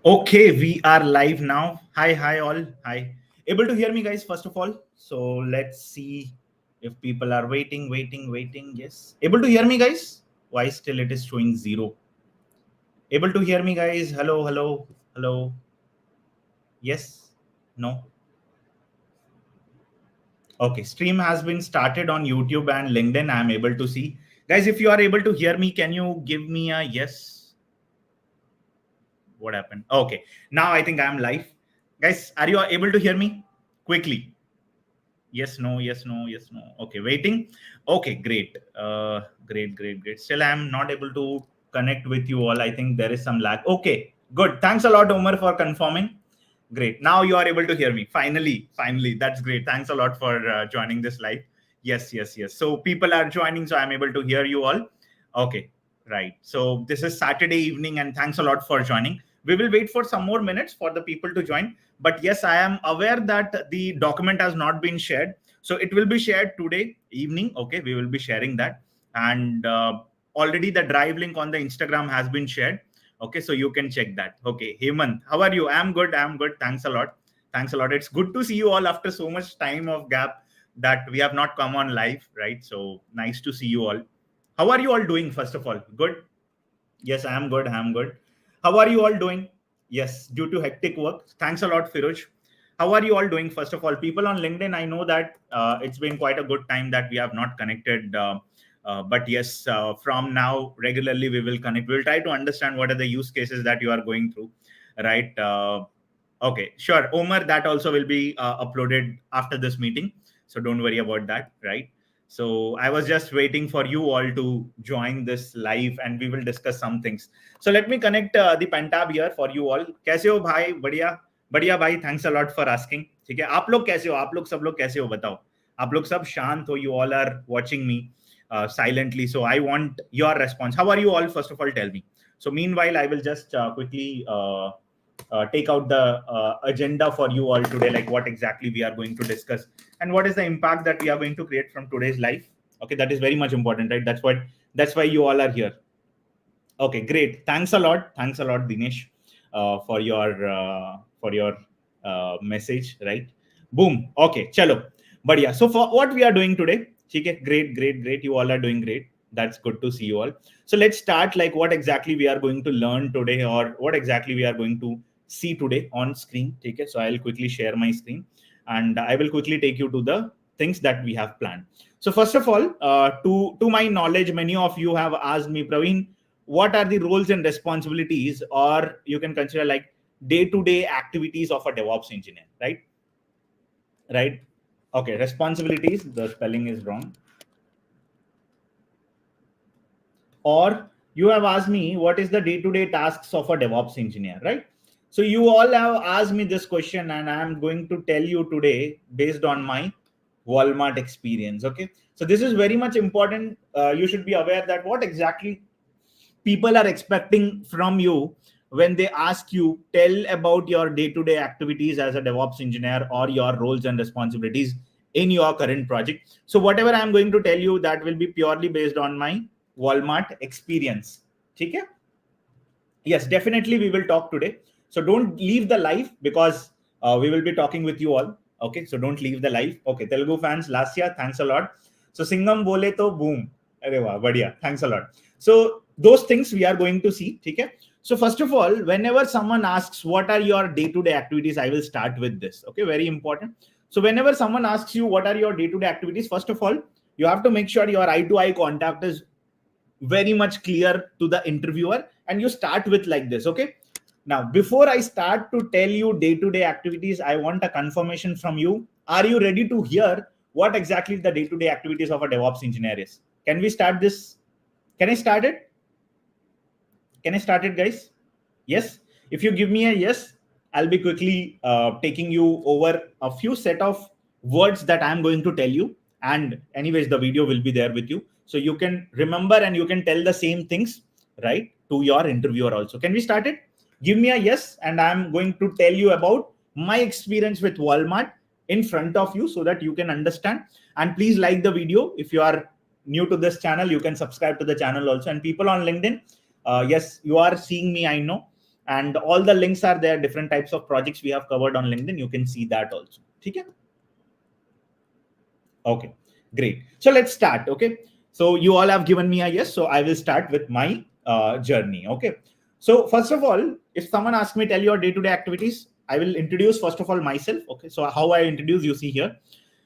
Okay, we are live now. Hi, all. Hi. Able to hear me, guys, first of all? So let's see if people are waiting. Yes. Able to hear me, guys? Why still it is showing 0? Able to hear me, guys? Hello. Yes? No? Okay, stream has been started on YouTube and LinkedIn. I'm able to see. Guys, if you are able to hear me, can you give me a yes? What happened? Okay, now I think I'm live. Guys, are you able to hear me? Quickly. Yes, no. Okay, waiting. Okay, great. Great. Still, I'm not able to connect with you all. I think there is some lag. Okay, good. Thanks a lot, Omar, for confirming. Great. Now you are able to hear me. Finally. That's great. Thanks a lot for joining this live. Yes. So people are joining, so I'm able to hear you all. Okay, right. So this is Saturday evening, and thanks a lot for joining. We will wait for some more minutes for the people to join. But yes, I am aware that the document has not been shared. So it will be shared today evening. Okay, we will be sharing that. And already the drive link on the Instagram has been shared. Okay, so you can check that. Okay, Hemant, how are you? I'm good. Thanks a lot. It's good to see you all after so much time of gap that we have not come on live, right? So nice to see you all. How are you all doing, first of all? Good? Yes, I'm good. How are you all doing? Yes, due to hectic work. Thanks a lot, Firoj. How are you all doing? First of all, people on LinkedIn, I know that it's been quite a good time that we have not connected. But yes, from now, regularly we will connect. We'll try to understand what are the use cases that you are going through, right? Okay, sure. Omar, that also will be uploaded after this meeting. So don't worry about that, right? So I was just waiting for you all to join this live and we will discuss some things. So let me connect the Pentab here for you all. कैसे हो भाई? बढ़िया भाई. Thanks a lot for asking. ठीक है. आप लोग कैसे हो? आप लोग सब लोग कैसे हो? बताओ. आप लोग सब शांत हो. You all are watching me silently. So I want your response. How are you all? First of all, tell me. So meanwhile, I will just quickly take out the agenda for you all today, like what exactly we are going to discuss and what is the impact that we are going to create from today's life. Okay, that is very much important, right? That's why you all are here. Okay, great. Thanks a lot, Dinesh, for your message, right? Boom. Okay, chalo. But yeah, so for what we are doing today, okay, great. You all are doing great. That's good to see you all. So let's start, like what exactly we are going to learn today, or what exactly we are going to see today on screen. Okay, so I'll quickly share my screen and I will quickly take you to the things that we have planned. So first of all, to my knowledge, many of you have asked me, Praveen, what are the roles and responsibilities, or you can consider like day-to-day activities of a DevOps engineer, right? Okay, responsibilities, the spelling is wrong. Or you have asked me what is the day-to-day tasks of a DevOps engineer, right? So you all have asked me this question and I'm going to tell you today based on my Walmart experience. Okay, so this is very much important. You should be aware that what exactly people are expecting from you when they ask you, tell about your day-to-day activities as a DevOps engineer or your roles and responsibilities in your current project. So whatever I'm going to tell you, that will be purely based on my Walmart experience. Okay? Yes, definitely we will talk today. So don't leave the live because we will be talking with you all. Okay, so don't leave the live. Okay, Telugu fans, last year, thanks a lot. So Singham bole to boom. Arey wah, badhiya. Thanks a lot. So those things we are going to see. Okay. So first of all, whenever someone asks what are your day-to-day activities, I will start with this. Okay, very important. So whenever someone asks you what are your day-to-day activities, first of all, you have to make sure your eye-to-eye contact is very much clear to the interviewer, and you start with like this. Okay, now before I start to tell you day-to-day activities, I want a confirmation from you. Are you ready to hear what exactly the day-to-day activities of a DevOps engineer is? Can we start this? Can I start it? Guys? Yes. If you give me a yes, I'll be quickly taking you over a few set of words that I'm going to tell you. And anyways, the video will be there with you. So you can remember and you can tell the same things, right, to your interviewer also. Can we start it? Give me a yes, and I'm going to tell you about my experience with Walmart in front of you so that you can understand. And please like the video. If you are new to this channel, you can subscribe to the channel also. And people on LinkedIn, yes, you are seeing me, I know. And all the links are there. Different types of projects we have covered on LinkedIn. You can see that also. Okay. Okay, great. So let's start. Okay. So you all have given me a yes. So I will start with my journey. Okay. So first of all, if someone asks me, tell your day-to-day activities, I will introduce first of all myself. Okay. So how I introduce, you see here.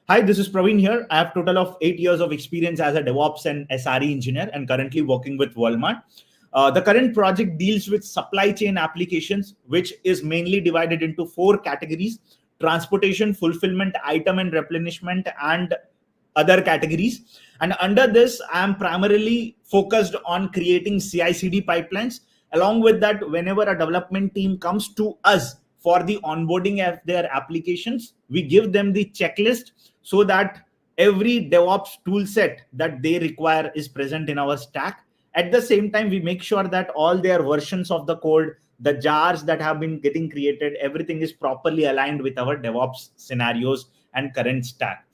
Hi, this is Praveen here. I have total of 8 years of experience as a DevOps and SRE engineer and currently working with Walmart. The current project deals with supply chain applications, which is mainly divided into 4 categories: transportation, fulfillment, item and replenishment, and other categories. And under this, I am primarily focused on creating CI/CD pipelines. Along with that, whenever a development team comes to us for the onboarding of their applications, we give them the checklist so that every DevOps tool set that they require is present in our stack. At the same time, we make sure that all their versions of the code, the jars that have been getting created, everything is properly aligned with our DevOps scenarios and current stack.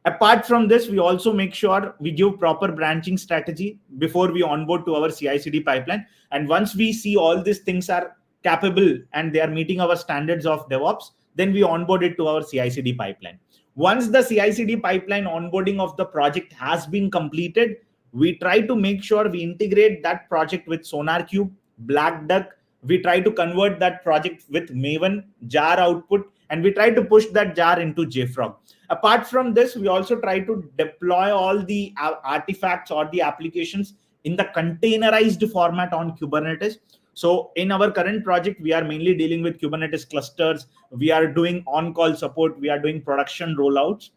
Apart from this, we also make sure we give proper branching strategy before we onboard to our CI/CD pipeline. And once we see all these things are capable and they are meeting our standards of DevOps, then we onboard it to our CI/CD pipeline. Once the CI/CD pipeline onboarding of the project has been completed, we try to make sure we integrate that project with SonarQube, Black Duck. We try to convert that project with Maven, jar output, and we try to push that jar into JFrog. Apart from this, we also try to deploy all the artifacts or the applications in the containerized format on Kubernetes. So in our current project, we are mainly dealing with Kubernetes clusters. We are doing on-call support. We are doing production rollouts.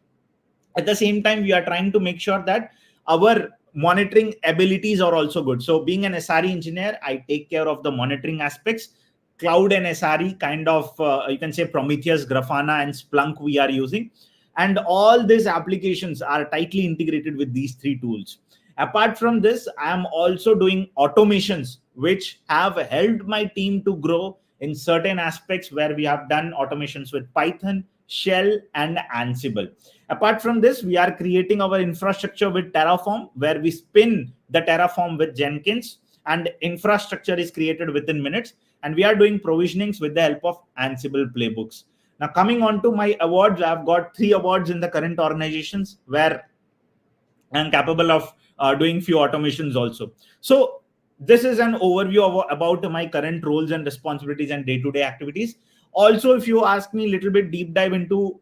At the same time, we are trying to make sure that our monitoring abilities are also good. So being an SRE engineer, I take care of the monitoring aspects. Cloud and SRE kind of, you can say Prometheus, Grafana, and Splunk we are using. And all these applications are tightly integrated with these 3 tools. Apart from this, I am also doing automations, which have helped my team to grow in certain aspects where we have done automations with Python, Shell, and Ansible. Apart from this, we are creating our infrastructure with Terraform, where we spin the Terraform with Jenkins, and infrastructure is created within minutes. And we are doing provisionings with the help of Ansible playbooks. Now, coming on to my awards, I've got 3 awards in the current organizations where I'm capable of doing few automations also. So this is an overview about my current roles and responsibilities and day-to-day activities. Also, if you ask me a little bit deep dive into,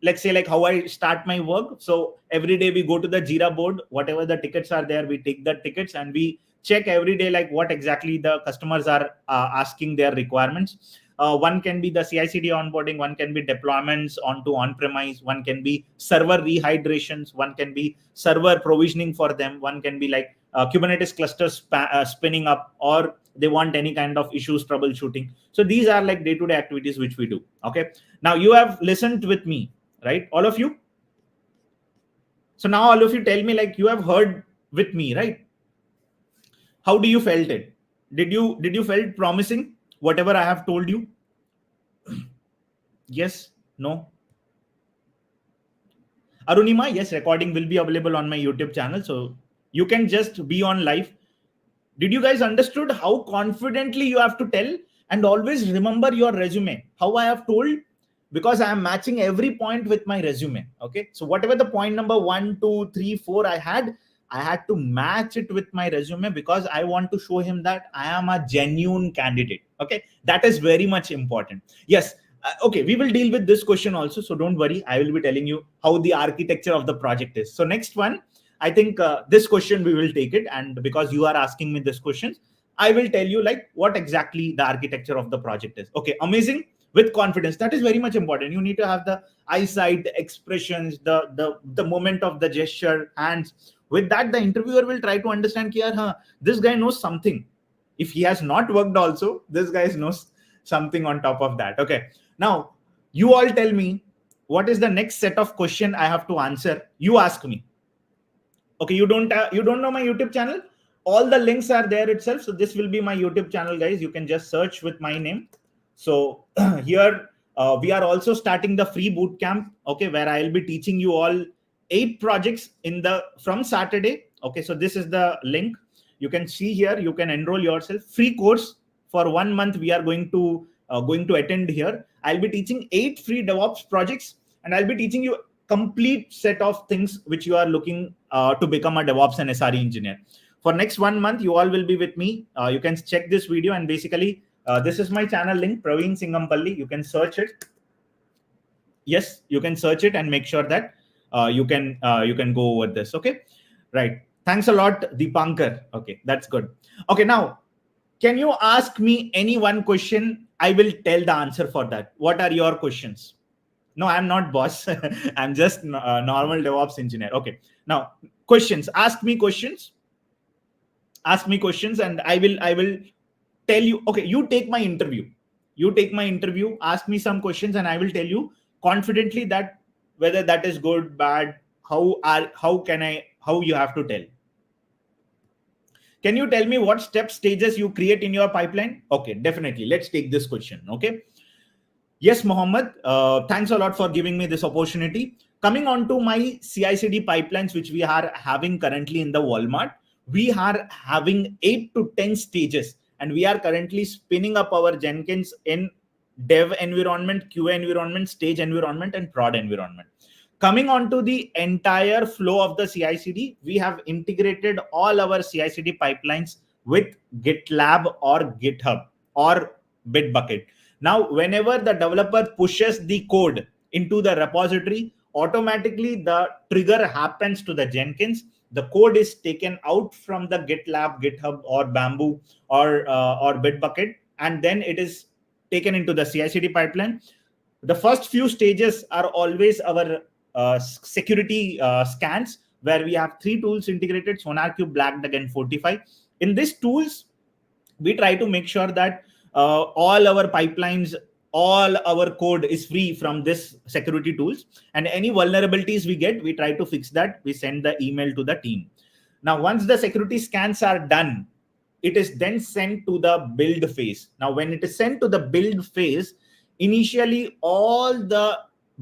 let's say, like how I start my work. So every day we go to the Jira board, whatever the tickets are there, we take the tickets and we check every day, like what exactly the customers are asking their requirements. One can be the CI/CD onboarding, one can be deployments onto on-premise, one can be server rehydrations, one can be server provisioning for them, one can be like Kubernetes clusters spinning up, or they want any kind of issues troubleshooting. So these are like day-to-day activities which we do. Okay. Now you have listened with me, right? All of you. So now all of you tell me, like, you have heard with me, right? How do you felt it? Did you felt promising whatever I have told you? Yes, no. Arunima, yes, recording will be available on my YouTube channel, so you can just be on live. Did you guys understood how confidently you have to tell? And always remember your resume, how I have told, because I am matching every point with my resume. Okay, so whatever the point number 1, 2, 3, 4 I had to match it with my resume, because I want to show him that I am a genuine candidate. Okay, that is very much important. Yes. Okay, we will deal with this question also, so don't worry. I will be telling you how the architecture of the project is. So next one, I think this question we will take it, and because you are asking me this question, I will tell you like what exactly the architecture of the project is. Okay, amazing. With confidence, that is very much important. You need to have the eyesight, the expressions, the moment of the gesture, hands. With that, the interviewer will try to understand this guy knows something. If he has not worked also, this guy knows something on top of that. Okay, now you all tell me what is the next set of question I have to answer. You ask me. Okay, you don't know my YouTube channel? All the links are there itself. So this will be my YouTube channel, guys. You can just search with my name. So here we are also starting the free bootcamp, okay, where I'll be teaching you all 8 projects from Saturday. Okay, so this is the link. You can see here, you can enroll yourself. Free course, for 1 month we are going to attend here. I'll be teaching 8 free DevOps projects, and I'll be teaching you complete set of things which you are looking to become a DevOps and SRE engineer. For next 1 month, you all will be with me. You can check this video, and basically this is my channel link, Praveen Singampalli. You can search it. Yes, you can search it and make sure that you can go over this. Okay, right. Thanks a lot, Deepankar. Okay, that's good. Okay, now can you ask me any one question? I will tell the answer for that. What are your questions? No, I'm not boss. I'm just normal DevOps engineer. Okay, now questions. Ask me questions. Ask me questions, and I will tell you. Okay, you take my interview. You take my interview. Ask me some questions, and I will tell you confidently that whether that is good, bad, how you have to tell. Can you tell me what stages you create in your pipeline? Okay, definitely. Let's take this question. Okay. Yes, Mohammed. Thanks a lot for giving me this opportunity. Coming on to my CI/CD pipelines, which we are having currently in the Walmart, we are having 8 to 10 stages, and we are currently spinning up our Jenkins in dev environment, QA environment, stage environment, and prod environment. Coming on to the entire flow of the CI/CD, we have integrated all our CI/CD pipelines with GitLab or GitHub or Bitbucket. Now, whenever the developer pushes the code into the repository, automatically the trigger happens to the Jenkins. The code is taken out from the GitLab, GitHub, or Bamboo, or Bitbucket, and then it is taken into the CI/CD pipeline. The first few stages are always our security scans, where we have 3 tools integrated: SonarQube, BlackDuck, and Fortify. In these tools, we try to make sure that all our pipelines, all our code is free from this security tools, and any vulnerabilities we get, we try to fix that. We send the email to the team. Now, once the security scans are done, it is then sent to the build phase. Now, when it is sent to the build phase, initially all the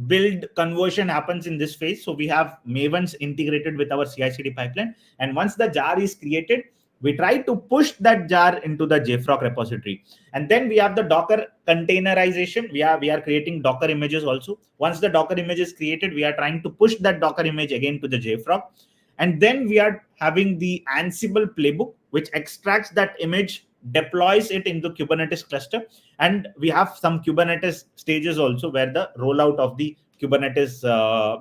build conversion happens in this phase. So we have Mavens integrated with our CI/CD pipeline, and once the jar is created, we try to push that jar into the JFrog repository. And then we have the Docker containerization. We are creating Docker images also. Once the Docker image is created, we are trying to push that Docker image again to the JFrog. And then we are having the Ansible playbook, which extracts that image, deploys it into Kubernetes cluster. And we have some Kubernetes stages also, where the rollout of the Kubernetes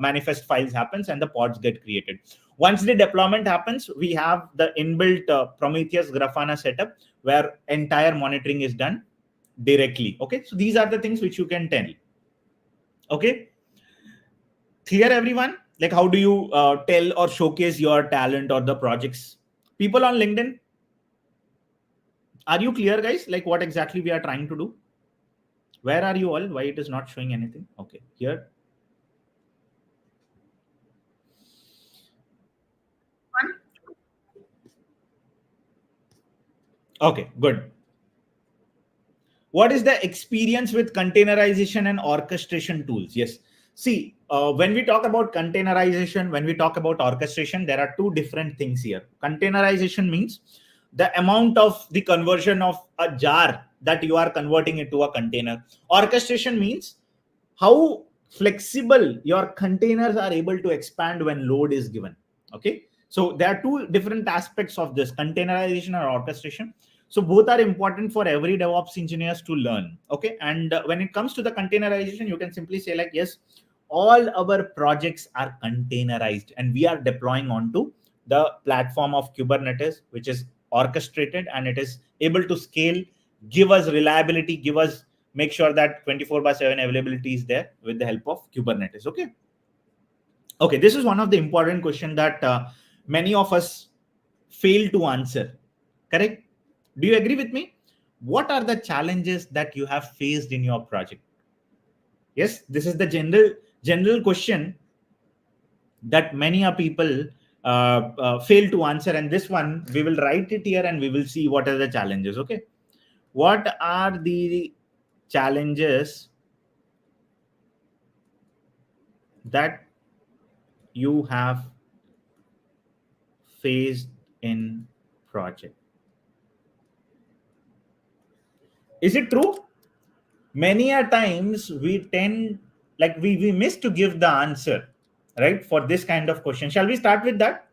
manifest files happens and the pods get created. Once the deployment happens, we have the inbuilt Prometheus Grafana setup, where entire monitoring is done directly. Okay, so these are the things which you can tell. Okay, clear, everyone? Like, how do you tell or showcase your talent or the projects? People on LinkedIn, are you clear, guys? Like, what exactly we are trying to do? Where are you all? Why it is not showing anything? Okay, here. Okay, good. What is the experience with containerization and orchestration tools? Yes. See, when we talk about containerization, when we talk about orchestration, there are 2 different things here. Containerization means the amount of the conversion of a jar that you are converting into a container. Orchestration means how flexible your containers are able to expand when load is given. Okay. So there are 2 different aspects of this, containerization or orchestration. So both are important for every DevOps engineers to learn. Okay. And when it comes to the containerization, you can simply say like, yes, all our projects are containerized and we are deploying onto the platform of Kubernetes, which is orchestrated and it is able to scale, give us reliability, make sure that 24/7 availability is there with the help of Kubernetes. Okay. Okay. This is one of the important questions that many of us fail to answer. Correct? Do you agree with me? What are the challenges that you have faced in your project? Yes, this is the general question that many people fail to answer. And this one, we will write it here and we will see what are the challenges. Okay. What are the challenges that you have faced in project? Is it true? Many a times we tend, like we miss to give the answer, right, for this kind of question. Shall we start with that?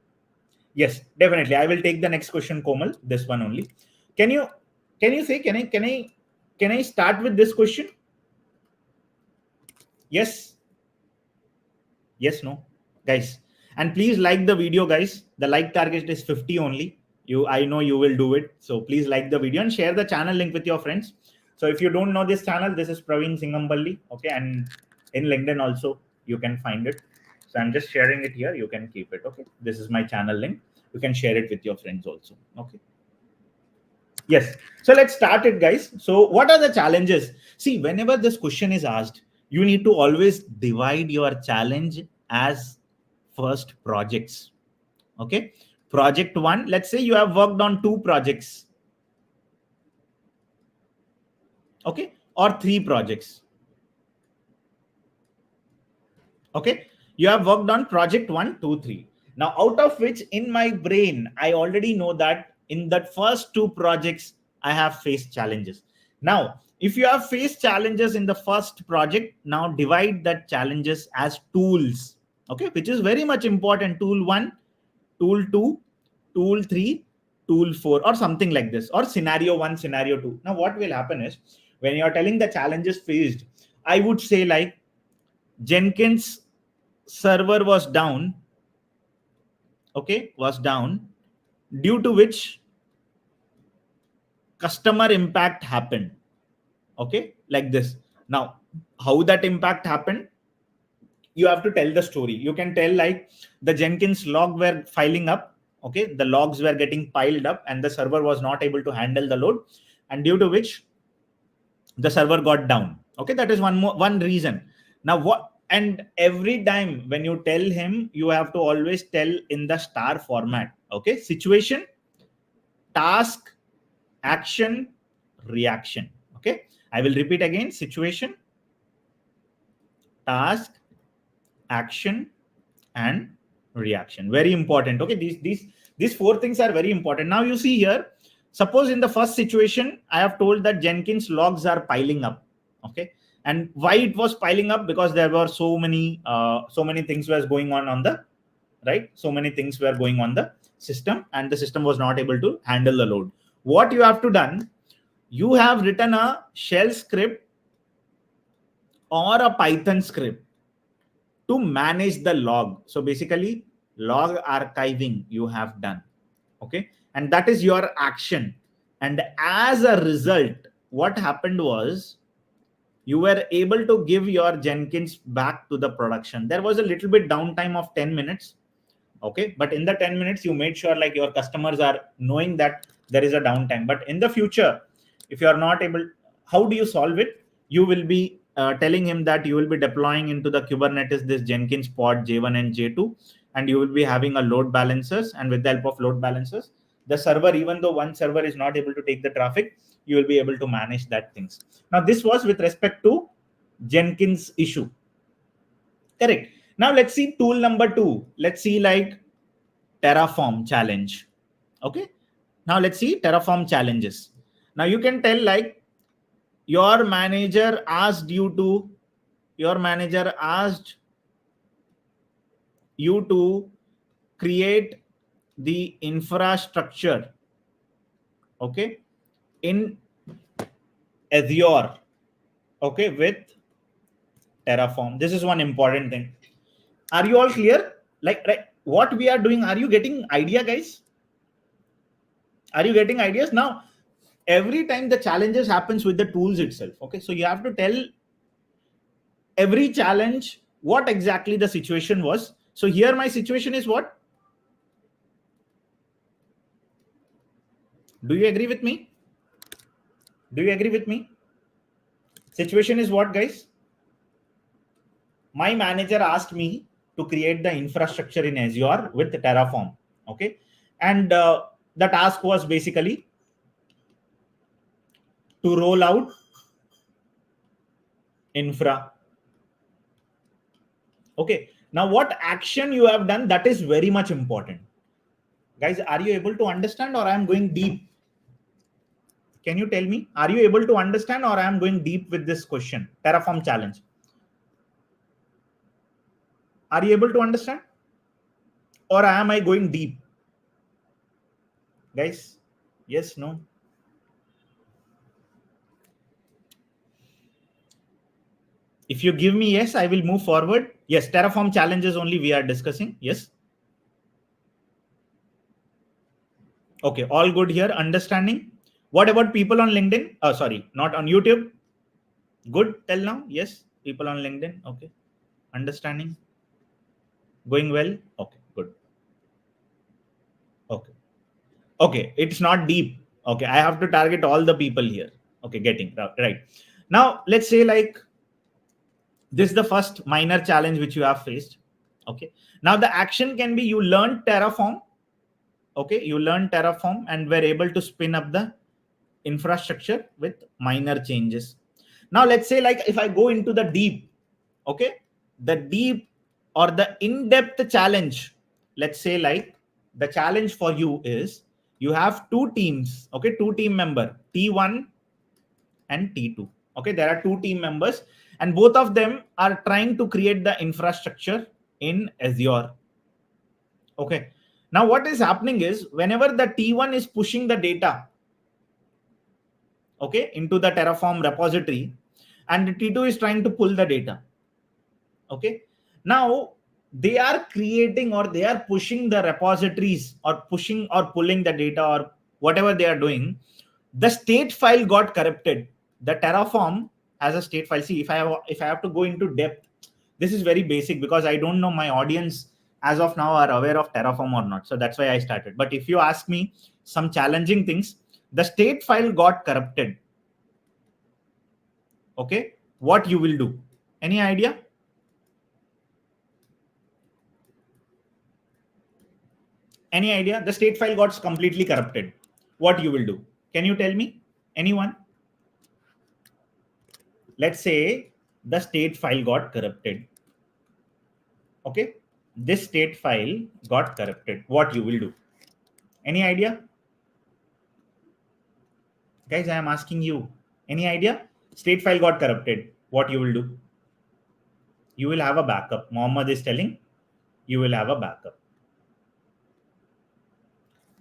Yes, definitely. I will take the next question, Komal. This one only. Can you say, can I start with this question? Yes. Yes, no, guys. And please like the video, guys. The like target is 50 only. I know you will do it. So please like the video and share the channel link with your friends. So if you don't know this channel, this is Praveen Singamballi. Okay, and in LinkedIn also you can find it. So I'm just sharing it here. You can keep it. Okay, this is my channel link. You can share it with your friends also. Okay. Yes. So let's start it, guys. So what are the challenges? See, whenever this question is asked, you need to always divide your challenge as first projects. Okay. Project one, let's say you have worked on 2 projects. Okay. Or 3 projects. Okay. You have worked on project 1, 2, 3. Now, out of which in my brain, I already know that in that first 2 projects, I have faced challenges. Now, if you have faced challenges in the first project, now divide that challenges as tools. Okay. Which is very much important. Tool 1, tool 2, tool 3, tool 4, or something like this, or scenario 1, scenario 2. Now, what will happen is when you're telling the challenges faced, I would say like Jenkins server was down. Okay, was down, due to which customer impact happened. Okay, like this. Now, how that impact happened, you have to tell the story. You can tell like the Jenkins log were filing up. Okay, the logs were getting piled up and the server was not able to handle the load, and due to which the server got down. Okay, that is one reason. Now what, and every time when you tell him, you have to always tell in the star format. Okay, situation, task, action, reaction. Okay, I will repeat again: situation, task, action, and reaction. Very important. Okay, these 4 things are very important. Now you see here, suppose in the first situation, I have told that Jenkins logs are piling up. Okay, and why it was piling up? Because there were so many things was going on the right. So many things were going on the system, and the system was not able to handle the load. What you have to done? You have written a shell script or a Python script to manage the log. So basically, log archiving you have done. Okay, and that is your action. And as a result, what happened was you were able to give your Jenkins back to the production. There was a little bit downtime of 10 minutes. Okay, but in the 10 minutes, you made sure like your customers are knowing that there is a downtime. But in the future, if you are not able, how do you solve it? You will be telling him that you will be deploying into the Kubernetes this Jenkins pod J1 and J2, and you will be having a load balancers. And with the help of load balancers, the server, even though one server is not able to take the traffic, you will be able to manage that things. Now, this was with respect to Jenkins issue. Correct. Now let's see tool number 2. Let's see like Terraform challenge. Okay. Now let's see Terraform challenges. Now you can tell like your manager asked you to create the infrastructure, okay, in Azure, okay, with Terraform. This is one important thing. Are you all clear? Like, right, what we are doing, are you getting idea, guys? Are you getting ideas? Now, every time the challenges happens with the tools itself. Okay, so you have to tell every challenge what exactly the situation was. So here my situation is what? Do you agree with me? Do you agree with me? Situation is what, guys? My manager asked me to create the infrastructure in Azure with Terraform. Okay, and the task was basically to roll out infra. Okay, now what action you have done, that is very much important. Guys, are you able to understand, or I am going deep? Can you tell me? Are you able to understand, or I am going deep with this question? Terraform challenge. Are you able to understand? Or am I going deep? Guys, yes, no? If you give me yes, I will move forward. Yes, Terraform challenges only we are discussing. Yes. Okay, all good here. Understanding. What about people on LinkedIn? Oh, sorry, not on YouTube. Good till now. Yes, people on LinkedIn. Okay. Understanding. Going well. Okay, good. Okay. Okay, it's not deep. Okay, I have to target all the people here. Okay, getting right. Now, let's say like this is the first minor challenge which you have faced. Okay. Now the action can be you learn Terraform. Okay, you learn Terraform and were able to spin up the infrastructure with minor changes. Now let's say like if I go into the deep, okay, the deep or the in-depth challenge, let's say like the challenge for you is you have two teams, okay, two team member, T1 and T2. Okay, there are two team members and both of them are trying to create the infrastructure in Azure. Okay, now what is happening is whenever the T1 is pushing the data, okay, into the Terraform repository, and the T2 is trying to pull the data. Okay, now they are creating or they are pushing the repositories or pushing or pulling the data or whatever they are doing. The state file got corrupted. The Terraform has a state file. See, if I have to go into depth, this is very basic because I don't know my audience as of now are aware of Terraform or not. So that's why I started. But if you ask me some challenging things, the state file got corrupted. Okay, what you will do? Any idea? Any idea? The state file got completely corrupted. What you will do? Can you tell me? Anyone? Let's say the state file got corrupted. Okay, this state file got corrupted. What you will do? Any idea? Guys, I am asking you. Any idea? State file got corrupted. What you will do? You will have a backup. Mohammed is telling you will have a backup.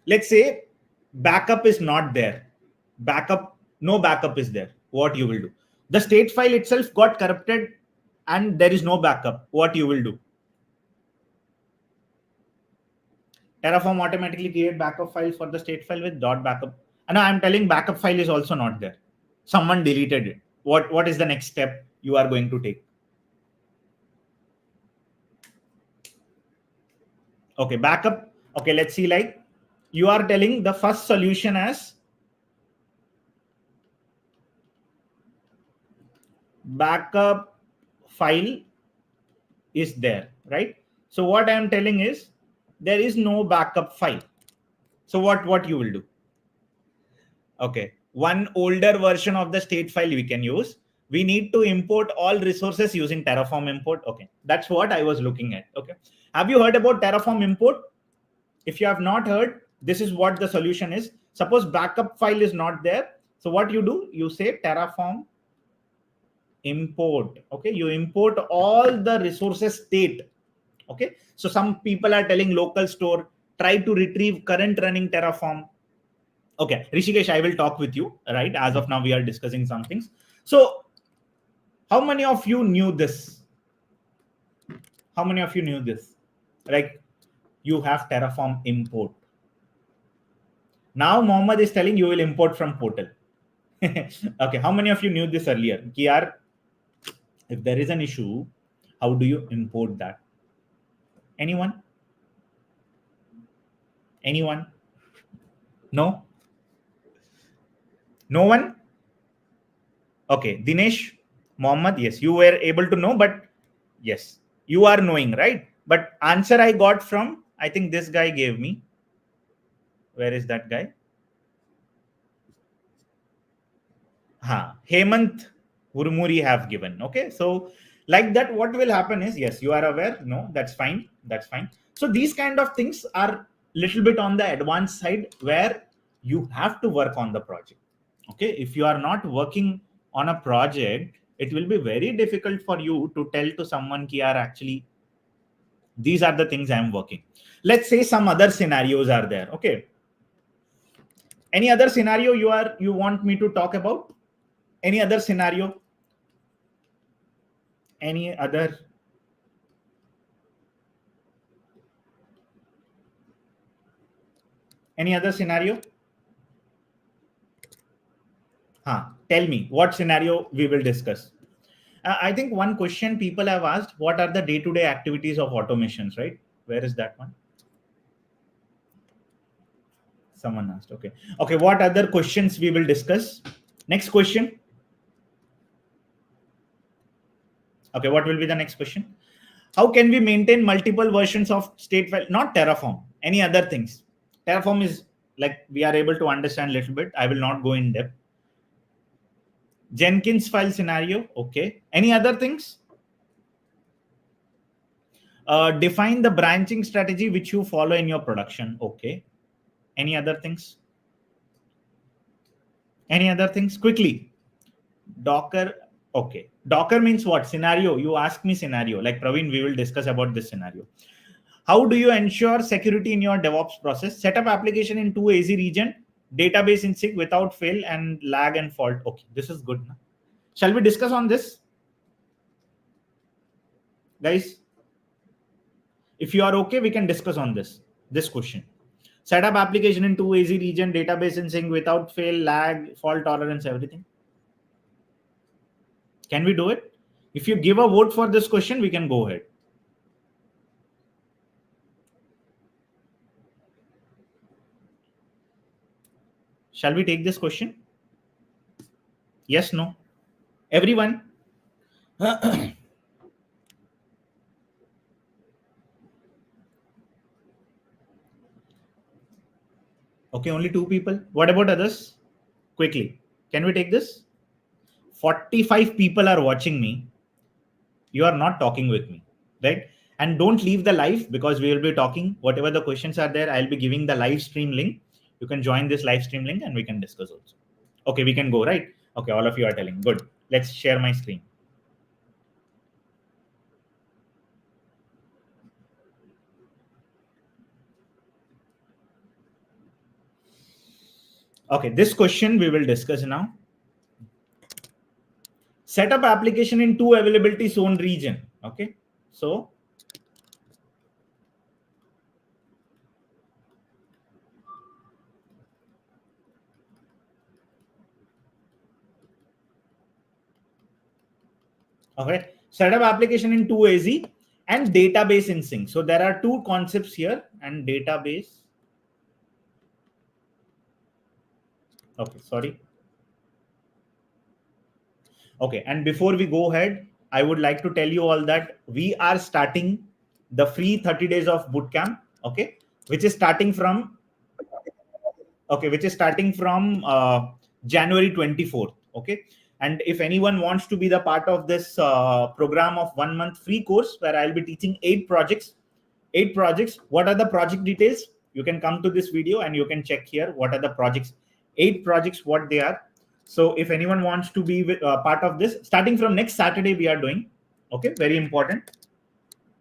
Let's say backup is not there. No backup is there. What you will do? The state file itself got corrupted and there is no backup. What you will do? Terraform automatically create backup file for the state file with .backup. And I'm telling backup file is also not there. Someone deleted it. What is the next step you are going to take? Okay, backup. Okay, let's see, like you are telling the first solution as backup file is there, right? So what I am telling is there is no backup file. So what you will do? Okay, one older version of the state file we can use. We need to import all resources using Terraform import. Okay, that's what I was looking at. Okay, have you heard about Terraform import? If you have not heard, this is what the solution is. Suppose backup file is not there. So what you do? You say Terraform import. Okay, you import all the resources state. Okay, so some people are telling local store, try to retrieve current running Terraform. Okay, Rishikesh, I will talk with you, right? As of now, we are discussing some things. So how many of you knew this? How many of you knew this? Like you have Terraform import. Now Mohammed is telling you will import from portal. Okay, how many of you knew this earlier? If there is an issue, how do you import that? Anyone? Anyone? No? No one? Okay, Dinesh, Mohammed, yes, you were able to know, but yes, you are knowing, right? But answer I got from, I think this guy gave me. Where is that guy? Hemant Urmuri have given. Okay, so like that, what will happen is, yes, you are aware. No, that's fine. That's fine. So these kind of things are little bit on the advanced side where you have to work on the project. Okay, if you are not working on a project, it will be very difficult for you to tell to someone ki yaar, actually these are the things I am working. Let's say some other scenarios are there. Okay, any other scenario you want me to talk about? Any other scenario? Any other? Any other scenario? Tell me what scenario we will discuss. I think one question people have asked, what are the day-to-day activities of automations, right? Where is that one? Someone asked. Okay. Okay. What other questions we will discuss? Next question. Okay. What will be the next question? How can we maintain multiple versions of state file? Not Terraform, any other things. Terraform is like we are able to understand a little bit. I will not go in depth. Jenkins file scenario. Okay. Any other things? Define the branching strategy which you follow in your production. Okay. Any other things? Any other things? Quickly. Docker. Okay. Docker means what? Scenario. You ask me scenario. Like Praveen, we will discuss about this scenario. How do you ensure security in your DevOps process? Set up application in 2 AZ region, database in sync without fail and lag and fault. Okay, this is good. Na? Shall we discuss on this? Guys, if you are okay, we can discuss on this question. Set up application in 2 AZ region, database in sync without fail, lag, fault tolerance, everything. Can we do it? If you give a vote for this question, we can go ahead. Shall we take this question? Yes, no? Everyone? Okay, only 2 people. What about others? Quickly. Can we take this? 45 people are watching me. You are not talking with me, right? And don't leave the live because we will be talking. Whatever the questions are there, I'll be giving the live stream link. You can join this live stream link and we can discuss also. Okay, we can go, right? Okay, all of you are telling. Good. Let's share my screen. Okay, this question we will discuss now. Set up application in 2 availability zone region. Okay, so okay, set up application in 2 AZ and database in sync. So there are 2 concepts here and database. Okay, sorry. Okay, and before we go ahead, I would like to tell you all that we are starting the free 30 days of bootcamp. Okay, which is starting from January 24th. Okay, and if anyone wants to be the part of this program of 1 month free course where I'll be teaching 8 projects. What are the project details? You can come to this video and you can check here what are the projects. 8 projects, what they are. So if anyone wants to be part of this, starting from next Saturday we are doing. Okay, very important.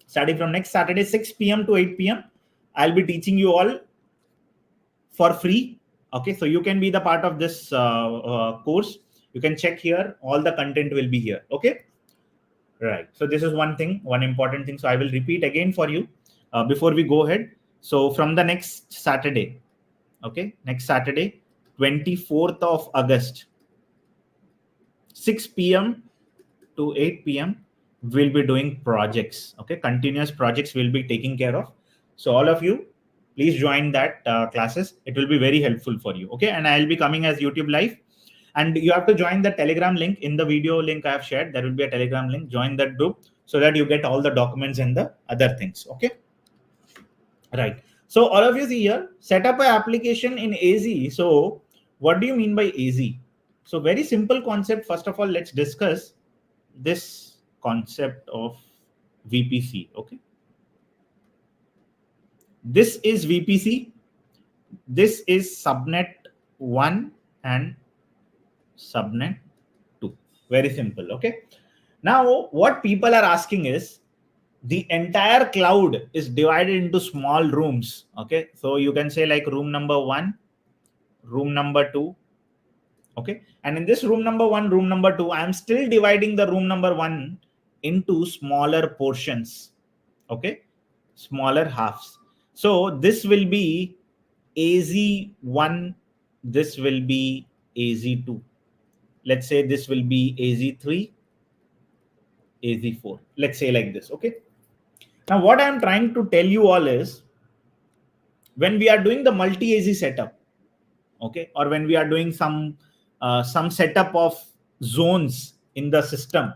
Starting from next Saturday 6 p.m. to 8 p.m. I'll be teaching you all for free. Okay, so you can be the part of this course. You can check here, all the content will be here. Okay, right. So this is one thing, one important thing. So I will repeat again for you before we go ahead. So from the next Saturday, okay, next Saturday 24th of August 6 p.m. to 8 p.m. we'll be doing projects. Okay, continuous projects will be taking care of. So all of you, please join that classes. It will be very helpful for you. Okay, and I'll be coming as YouTube live. And you have to join the Telegram link. In the video link I have shared, there will be a Telegram link. Join that group so that you get all the documents and the other things. Okay, right. So all of you see here, set up an application in AZ. So what do you mean by AZ? So very simple concept. First of all, let's discuss this concept of VPC. Okay, this is VPC. This is subnet 1 and subnet 2. Very simple. Okay. Now, what people are asking is the entire cloud is divided into small rooms. Okay. So you can say like room number 1, room number 2. Okay. And in this room number 1, room number 2, I am still dividing the room number 1 into smaller portions. Okay. Smaller halves. So this will be AZ1. This will be AZ2. Let's say this will be AZ3, AZ4. Let's say like this. Okay. Now, what I'm trying to tell you all is when we are doing the multi-AZ setup, okay, or when we are doing some setup of zones in the system,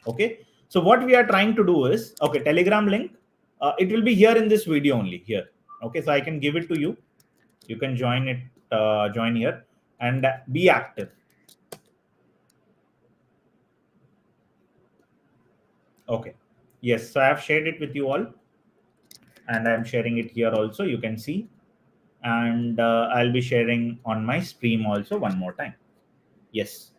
okay. So what we are trying to do is, okay, Telegram link, it will be here in this video only here. Okay, so I can give it to you. You can join it, join here and be active. Okay. Yes, so I have shared it with you all, and I am sharing it here also. You can see, and I'll be sharing on my stream also one more time. Yes.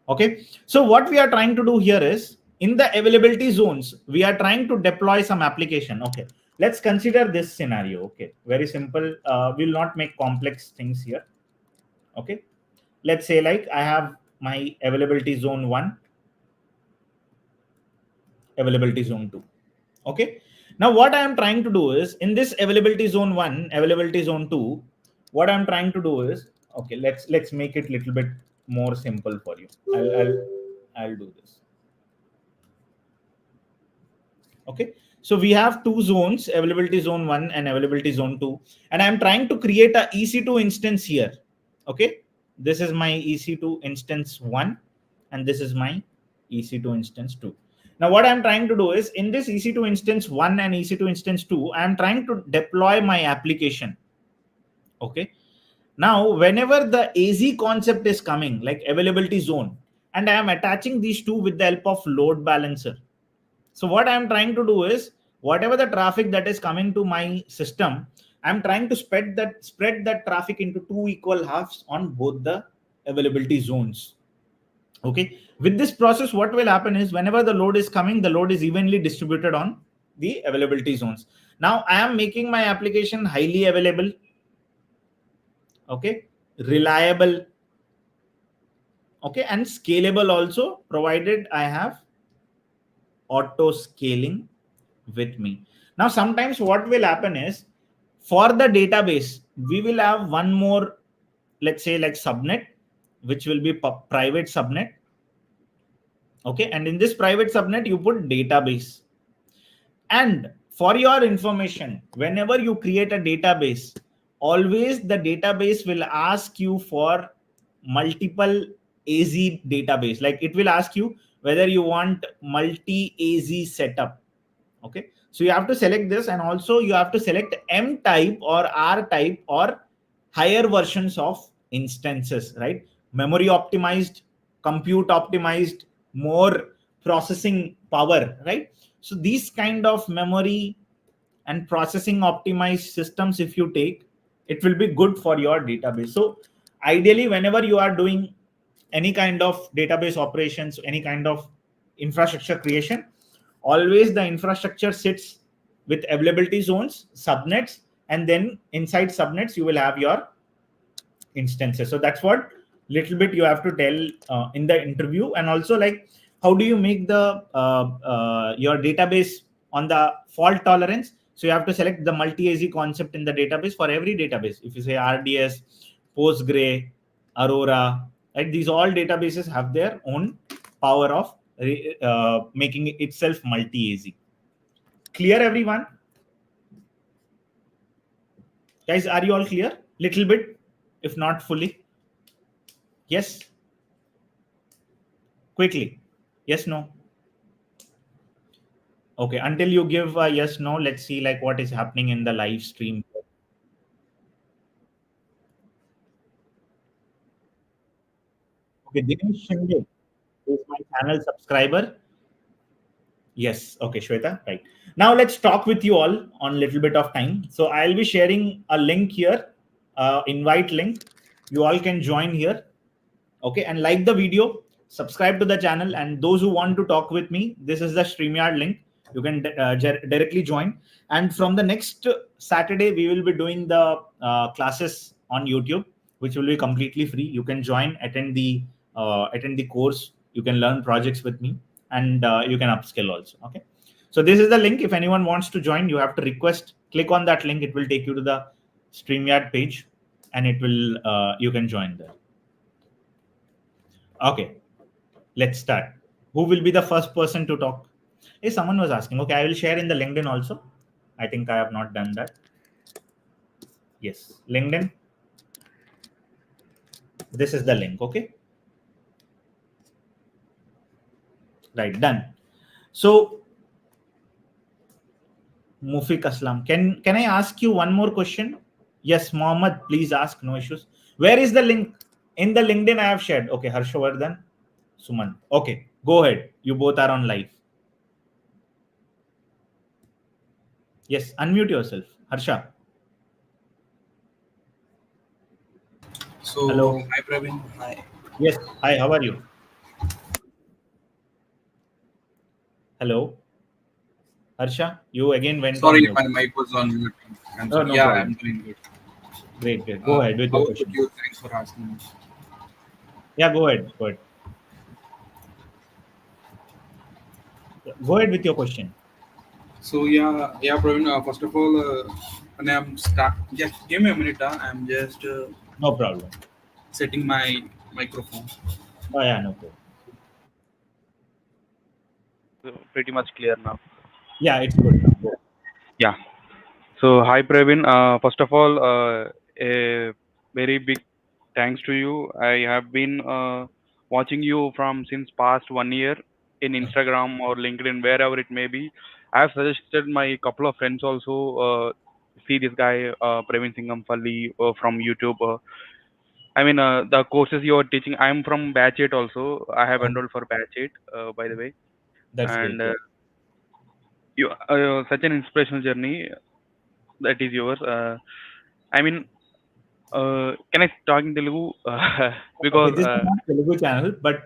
Okay. So what we are trying to do here is in the availability zones, we are trying to deploy some application. Okay. Let's consider this scenario. Okay. Very simple. We'll not make complex things here. Okay. Let's say like I have my availability zone 1, availability zone 2. Okay. Now what I am trying to do is in this availability zone 1, availability zone 2, what I'm trying to do is, okay, let's make it a little bit more simple for you. I'll do this. Okay. So we have two zones, availability zone 1 and availability zone 2, and I'm trying to create a EC2 instance here. Okay. This is my EC2 instance 1 and this is my EC2 instance 2. Now, what I'm trying to do is in this EC2 instance 1 and EC2 instance 2, I'm trying to deploy my application. Okay. Now, whenever the AZ concept is coming, like availability zone, and I am attaching these two with the help of load balancer. So what I'm trying to do is whatever the traffic that is coming to my system, I'm trying to spread that traffic into two equal halves on both the availability zones. Okay. With this process, what will happen is whenever the load is coming, the load is evenly distributed on the availability zones. Now I am making my application highly available, okay, reliable, okay, and scalable also, provided I have auto scaling with me. Now sometimes what will happen is for the database, we will have one more, let's say like subnet, which will be private subnet. Okay, and in this private subnet, you put database. And for your information, whenever you create a database, always the database will ask you for multiple AZ database. Like it will ask you whether you want multi-AZ setup. Okay, so you have to select this, and also you have to select M type or R type or higher versions of instances, right? Memory optimized, compute optimized, more processing power, right? So these kind of memory and processing optimized systems, if you take, it will be good for your database. So ideally, whenever you are doing any kind of database operations, any kind of infrastructure creation, always the infrastructure sits with availability zones, subnets, and then inside subnets, you will have your instances. So that's what little bit you have to tell in the interview. And also like, how do you make the your database on the fault tolerance? So you have to select the multi-AZ concept in the database for every database. If you say RDS, Postgre, Aurora, right? These all databases have their own power of making it itself multi-AZ. Clear, everyone? Guys, are you all clear? Little bit, if not fully. Yes? Quickly. Yes, no? Okay, until you give a yes, no, let's see like what is happening in the live stream. Okay, Dinesh Shinde is my channel subscriber. Yes, okay, Shweta, right. Now let's talk with you all on a little bit of time. So I'll be sharing a link here, invite link. You all can join here. Okay, and like the video, subscribe to the channel, and those who want to talk with me, this is the StreamYard link. You can directly join. And from the next Saturday, we will be doing the classes on YouTube, which will be completely free. You can join, attend the course. You can learn projects with me, and you can upskill also. Okay, so this is the link. If anyone wants to join, you have to request. Click on that link. It will take you to the StreamYard page, and it will you can join there. Okay, let's start. Who will be the first person to talk? Hey, someone was asking. Okay, I will share in the LinkedIn also. I think I have not done that. Yes, LinkedIn. This is the link. Okay. Right, done. So, Mufiq Aslam, can I ask you one more question? Yes, Mohammed, please ask. No issues. Where is the link? In the LinkedIn I have shared. Okay, Harshavardhan, Suman. Okay, go ahead. You both are on live. Yes, unmute yourself. Harsha. So, hello. Hi Praveen. Hi. Yes. Hi, how are you? Hello. Harsha, you again went on Sorry, mute. my mic was on mute. I'm Oh, sorry. no Yeah, problem. I'm doing good. Great, great. Go ahead with How your about question. you? Thanks for asking me. Yeah, go ahead. Go ahead. Go ahead with your question. So Praveen. First of all, when I'm start, just give me a minute. I'm just No problem. setting my microphone. Oh, yeah, no problem. Pretty much clear now. Yeah, it's good now. Go. Yeah. So hi Praveen. First of all, a very big thanks to you. I have been watching you from since past 1 year in Instagram or LinkedIn, wherever it may be. I have suggested my couple of friends also see this guy Praveen Singham from YouTube. The courses you are teaching. I am from Batch 8 also. I have Oh, enrolled for Batch 8, by the way, that's great. and Yeah. you such an inspirational journey that is yours. I mean, can I talk in Telugu? Okay, Because this is not Telugu channel, but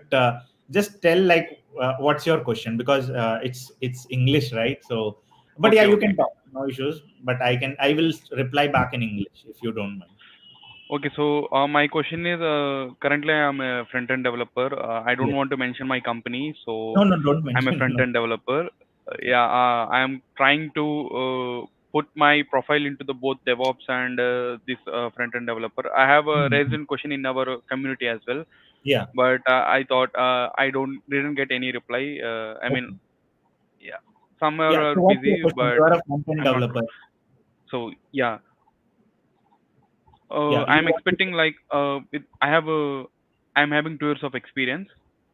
just tell like what's your question because it's English, right? So, but yeah, okay, you can okay, talk, no issues. But I will reply back in English if you don't mind. okay. So my question is, currently I'm a front-end developer. I don't Yes. want to mention my company, No, so no, don't I'm a mention. No. front-end developer. I am trying to put my profile into the both DevOps and this front-end developer. I have a Mhm. raised question in our community as well, Yeah. but I thought I don't didn't get any reply. Okay. Yeah, some Yeah. are So, what's your busy, question? but You are a front-end I'm not developer. sure. So yeah, Yeah. You I'm want to? expecting like I'm having 2 years of experience.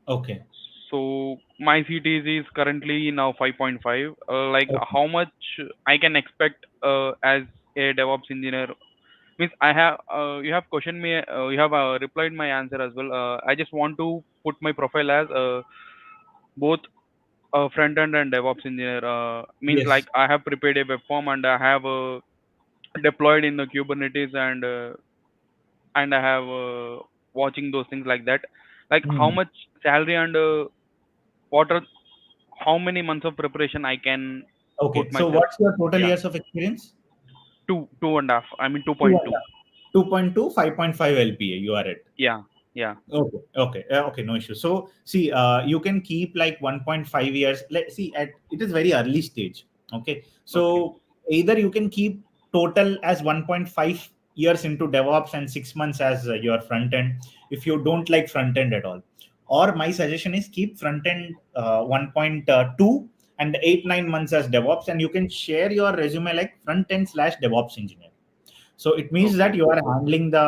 Okay. So my CTC is currently now 5.5. Like Okay. how much I can expect as a DevOps engineer? Means I have you have questioned me. You have replied my answer as well. I just want to put my profile as both front end and DevOps engineer. Means like Yes. I have prepared a web form and I have deployed in the Kubernetes and I have watching those things like that. Like how Hmm. much salary and what are how many months of preparation I can Okay. put So, myself. what's your total Yeah, years of experience? two and a half. I mean Two 2.2. and a half. 2.2, 5.5 LPA. You are at. Yeah, yeah. Okay, okay, okay, no issue. So, see, you can keep like 1.5 years. Let's see, at it is very early stage. Okay, Okay, so either you can keep total as 1.5 years into DevOps and 6 months as your front end if you don't like front end at all. Or my suggestion is keep front end 1.2 and 8 9 months as DevOps, and you can share your resume like front end slash DevOps engineer. So it means that okay, you are handling the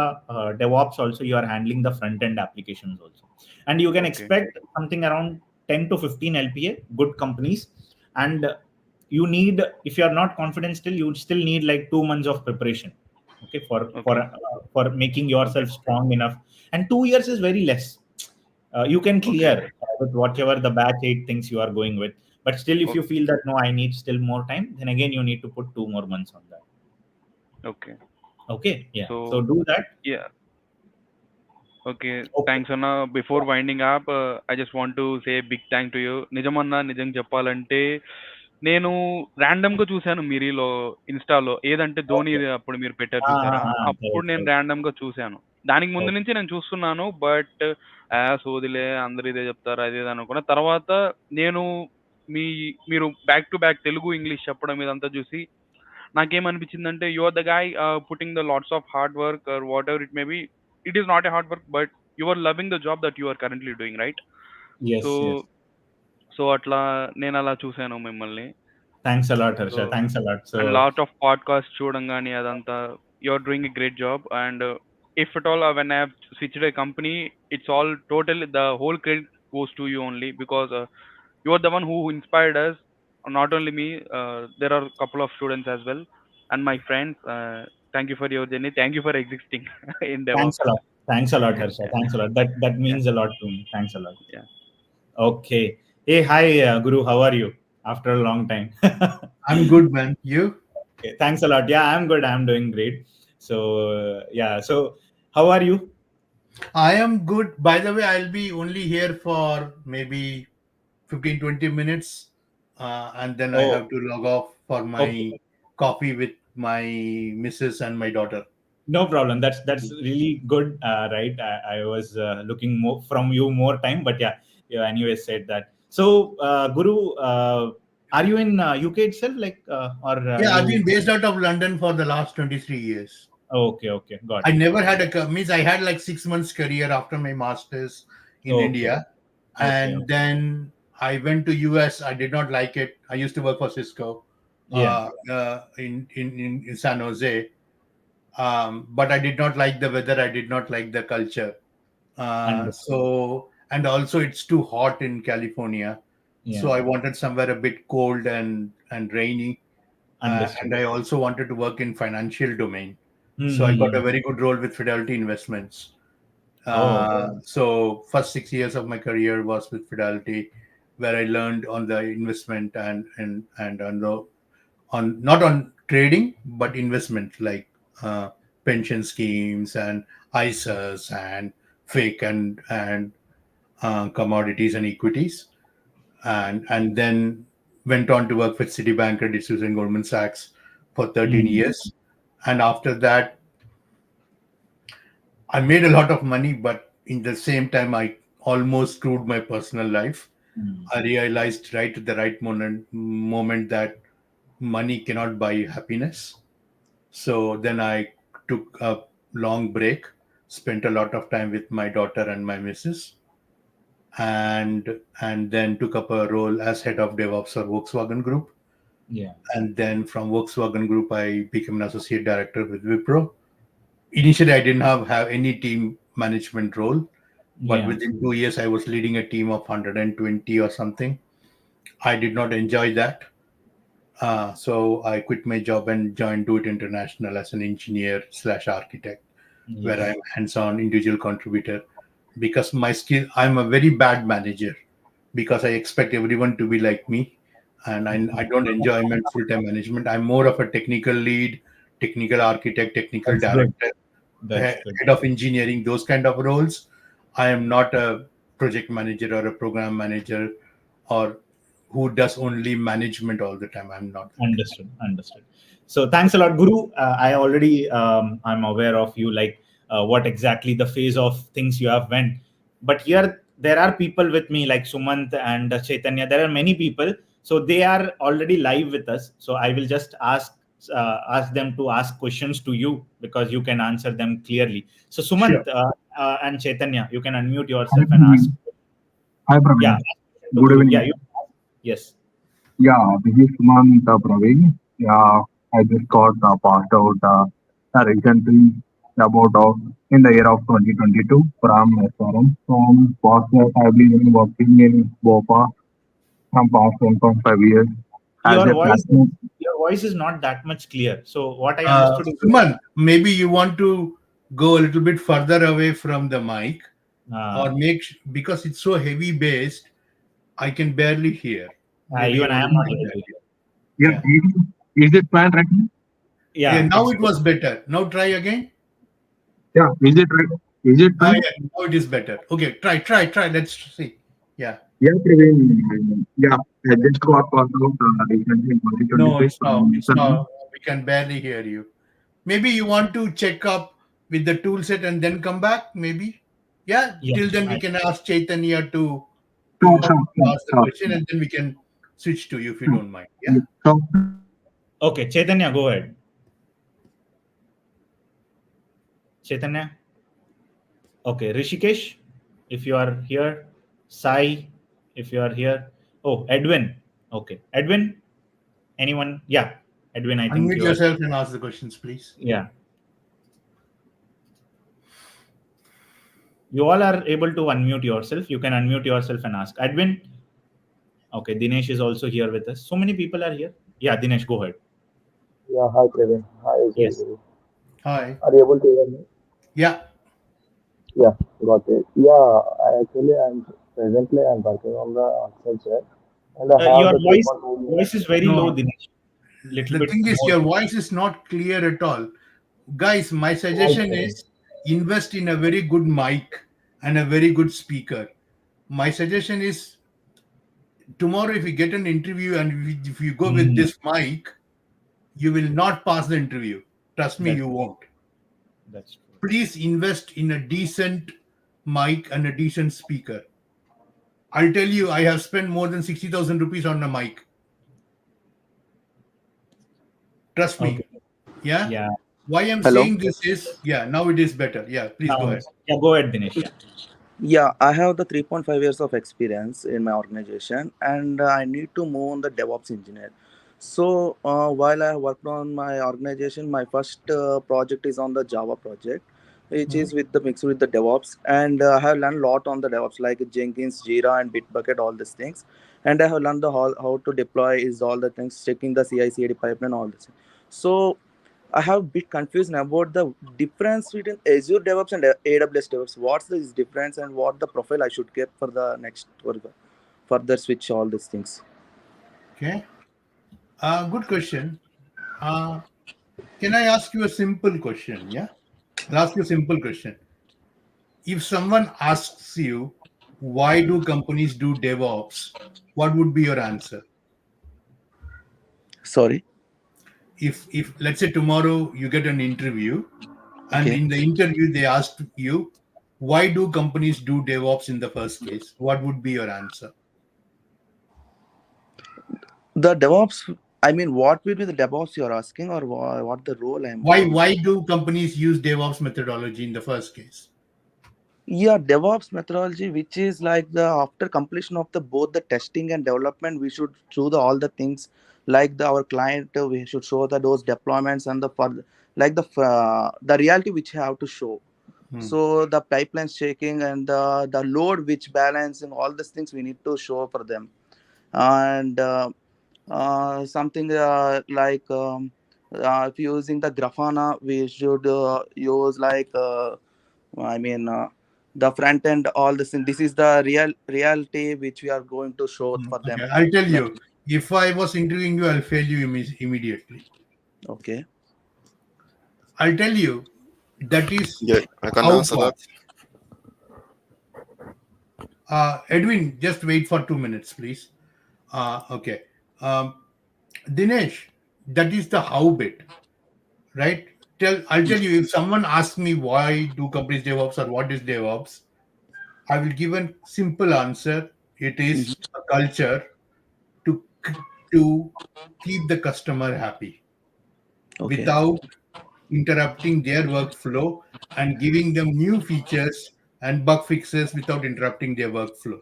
DevOps also, you are handling the front end applications also, and you can okay, expect something around 10 to 15 LPA, good companies. And you need, if you are not confident still, you still need like 2 months of preparation. Okay, okay, for making okay, yourself strong enough. And 2 years is very less. You can okay, clear with whatever the batch 8 things you are going with. But still, if you okay, feel that no, I need still more time, then again you need to put 2 more months on that. okay. Okay, yeah. So So do that. yeah, Okay, Okay. thanks Anna. Before winding up, I just want to say a big thank to you. నిజమన్నా నిజం చెప్పాలంటే నేను random గా చూశాను మీరీలో ఇన్స్టాలో ఏదంటే Dhoni Okay. అప్పుడు మీరు పెట్టారు చూసారా, అప్పుడు Right, నేను right. ర్యాండమ్ గా చూశాను. దానికి ముందు Okay. నుంచి నేను చూస్తున్నాను, బట్ సోదిలే అందరు ఇదే చెప్తారు అది ఇది అనుకున్న తర్వాత నేను మీ మీరు back to back Telugu English చెప్పడం ఇదంతా చూసి నాకేమనిపించిందంటే you are the guy putting the lots of hard work or whatever it may be. It is not a hard work, but you are loving the job that you are currently doing, right? So Yes, yes. So అట్లా నేను అలా చూశాను మిమ్మల్ని. Thanks a lot, so Harsha. Thanks a lot. And So, lot of podcast చూడంగానే అదంతా you are doing a great job. And if at all when I have switched a company, it's all total the whole credit goes to you only because you are the one who inspired us. Not only me, there are a couple of students as well and my friends. Thank you for your journey, thank you for existing in thanks DevOps. a lot. Thanks a lot, Harsha. Yeah, Thanks a lot. That yeah, means a lot to me. Thanks a lot. yeah. Okay. Hey, hi, Guru. How are you? After a long time. I'm good, man. You? Okay, thanks a lot. Yeah, I'm good. I'm doing great. So, yeah. So, how are you? I am good. By the way, I'll be only here for maybe 15-20 minutes. And then I Oh. have to log off for my Okay. coffee with my missus and my daughter. No problem. That's really good, right? I was looking more from you more time, but yeah, you anyway said that. So, Guru, are you in UK itself, like, or Yeah, I've you? been based out of London for the last 23 years. Okay, okay, got I it. never had I had like 6 months career after my master's in Okay. India. Okay, And okay. then I went to US. I did not like it. I used to work for Cisco Yeah. in San Jose. But I did not like the weather. I did not like the culture. Understood. And also it's too hot in California. Yeah. So I wanted somewhere a bit cold and rainy. Understood. And I also wanted to work in financial domain. So I got a very good role with Fidelity Investments. So first 6 years of my career was with Fidelity, where I learned on the investment and on not on trading, but investment like pension schemes and ISAs and fake and commodities and equities, and then went on to work with Citibank, Credit Suisse, and Goldman Sachs for 13 years. And after that, I made a lot of money, but in the same time, I almost screwed my personal life. I realized right at the right moment that money cannot buy happiness. So then I took a long break, spent a lot of time with my daughter and my missus, and then took up a role as head of DevOps for Volkswagen Group. Yeah. And then from Volkswagen Group, I became an associate director with Wipro. Initially, I didn't have any team management role, but within 2 years, I was leading a team of 120 or something. I did not enjoy that. So I quit my job and joined Do It International as an engineer/architect, where I'm hands-on individual contributor. Because my skill, I'm a very bad manager because I expect everyone to be like me. And I don't enjoy full-time management. I'm more of a technical lead, technical architect, technical That's good. director, That's good. head of engineering, those kind of roles. I am not a project manager or a program manager or who does only management all the time. I'm not. Understood. So thanks a lot, Guru. I already I'm aware of you, like what exactly the phase of things you have went. But here there are people with me like Sumant and Chaitanya. There are many people, so they are already live with us. So I will just ask them to ask questions to you because you can answer them clearly. So Sumant and Chaitanya, you can unmute yourself and ask. Hi, Praveen. Yeah. Good evening. Yeah. Yes. Yeah, this is Sumant Praveen. Yeah, I just got passed out recently about in the year of 2022 from SRM. From past that, I've been working in BOPA from past 1.5 years. Your voice is not that much clear. So what I understood is Suman, maybe you want to go a little bit further away from the mic, or because it's so heavy based, I can barely hear. Even I am not able to hear. Yeah, is it fine right now? Yeah, now it was better. Now try again. Yeah, is it right? Is it Ah, true? yeah, now it is better. Okay, try. Let's see. Yeah. Yeah, Praveen. Yeah, I just got passed out recently in No, 2026 it's now. from It's now. We can barely hear you. Maybe you want to check up with the tool set and then come back. Maybe. Yeah. Yeah. Till then, we can ask Chaitanya to Sure, sure, sure, ask the sure. question, and then we can switch to you if you don't mind. Yeah. So, Okay, Chaitanya, go ahead. Chaitanya. Okay, Rishikesh, if you are here. Sai, if you are here. Oh, Edwin. Okay, Edwin. Anyone? Yeah, Edwin. I think Unmute you are. yourself and ask the questions, please. Yeah. You all are able to unmute yourself. You can unmute yourself and ask. Edwin. Okay, Dinesh is also here with us. So many people are here. Yeah, Dinesh, go ahead. Yeah, hi Kevin. Hi, Yes. Hi. are you able to hear me? Yeah. Yeah, got it. Yeah, I'm presently I'm working on the Accenture and I have Your the voice is very low, No. Dinesh. Little The bit thing is, more. your voice is not clear at all. Guys, my suggestion is invest in a very good mic and a very good speaker. My suggestion is tomorrow, if you get an interview and if you go with this mic, you will not pass the interview. Trust me, you won't. That's true. Please invest in a decent mic and a decent speaker. I'll tell you, I have spent more than 60,000 rupees on a mic. Trust me. Okay. Yeah. Yeah. Why I'm Hello? saying this is, yeah, now it is better. Yeah, please go ahead. Yeah, go ahead, Dinesh. Yeah, I have the 3.5 years of experience in my organization and I need to move on the DevOps engineer. So while I worked on my organization, my first project is on the Java project, which is with the mix with the DevOps. And I have learned a lot on the DevOps like Jenkins, Jira, and Bitbucket, all these things. And I have learned the how to deploy is all the things, checking the CI/CD pipeline, all this. So I have a bit confused about the difference between Azure DevOps and AWS DevOps. What's the difference and what the profile I should get for the next or the further switch all these things? Okay. Good question. Can I ask you a simple question? Yeah. I'll ask you a simple question. If someone asks you, why do companies do DevOps? What would be your answer? Sorry. If let's say tomorrow you get an interview, and Okay. in the interview they asked you, why do companies do DevOps in the first place? What would be your answer? The DevOps, I mean, what will be the DevOps you're asking or what the role I'm Why do companies use DevOps methodology in the first case? Yeah, DevOps methodology, which is like the after completion of the both the testing and development, we should do the all the things like our client. We should show the those deployments and the for like the reality which you have to show. So the pipelines checking and the load which balancing all these things we need to show for them, and something if using the Grafana, we should use like I mean. The front end, all this, and this is the reality which we are going to show for them. Okay, I'll tell Next. you. If I was interviewing you, I'll fail you immediately. Okay. I'll tell you. That is Yeah, I can how answer that. Edwin, just wait for 2 minutes, please. Okay. Dinesh, that is the how bit, right? I'll tell you, if someone asks me why do companies DevOps or what is DevOps, I will give a simple answer. It is a culture to keep the customer happy without interrupting their workflow and giving them new features and bug fixes without interrupting their workflow,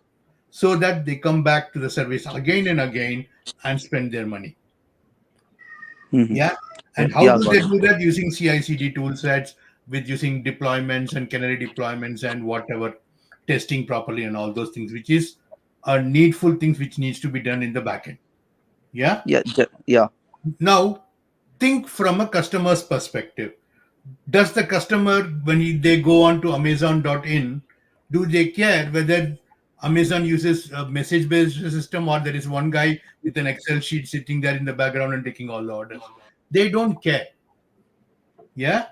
so that they come back to the service again and again and spend their money. Yeah. And how do they do that? Using CI/CD tool sets, with using deployments and canary deployments and whatever, testing properly and all those things, which is a needful things which needs to be done in the backend. Yeah. Yeah. Now, think from a customer's perspective. Does the customer, when they go on to Amazon.in, do they care whether Amazon uses a message-based system or there is one guy with an Excel sheet sitting there in the background and taking all the orders? They don't care. Yeah.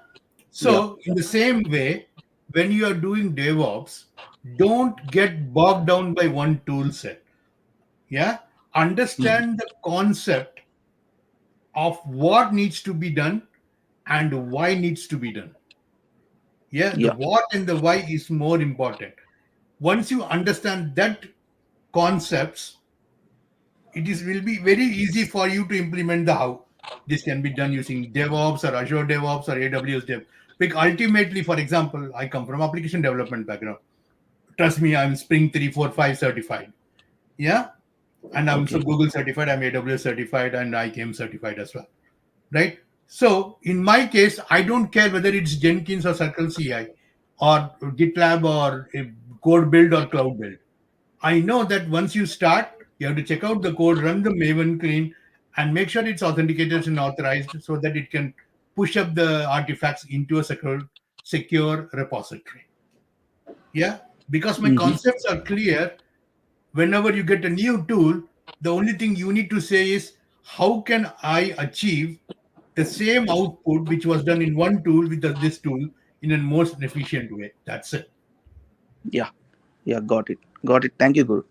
So in the same way, when you are doing DevOps, don't get bogged down by one tool set. Yeah. Understand the concept of what needs to be done and why needs to be done. Yeah. The Yeah. what and the why is more important. Once you understand that concepts, will be very easy for you to implement the how. This can be done using DevOps or Azure DevOps or AWS Dev. Because ultimately, for example, I come from application development background. Trust me, I'm Spring 3, 4, 5 certified. Yeah. And I'm Okay. Google certified, I'm AWS certified, and 𝐾𝐚𝐫𝐿 certified as well. Right? So in my case, I don't care whether it's Jenkins or Circle CI or GitLab or code build or cloud build. I know that once you start, you have to check out the code, run the Maven clean, and make sure it's authenticated and authorized so that it can push up the artifacts into a secure repository. Yeah, because my concepts are clear. Whenever you get a new tool, the only thing you need to say is, how can I achieve the same output which was done in one tool with this tool in a most efficient way? That's it. Yeah. Yeah. Got it. Got it. Thank you, Guru.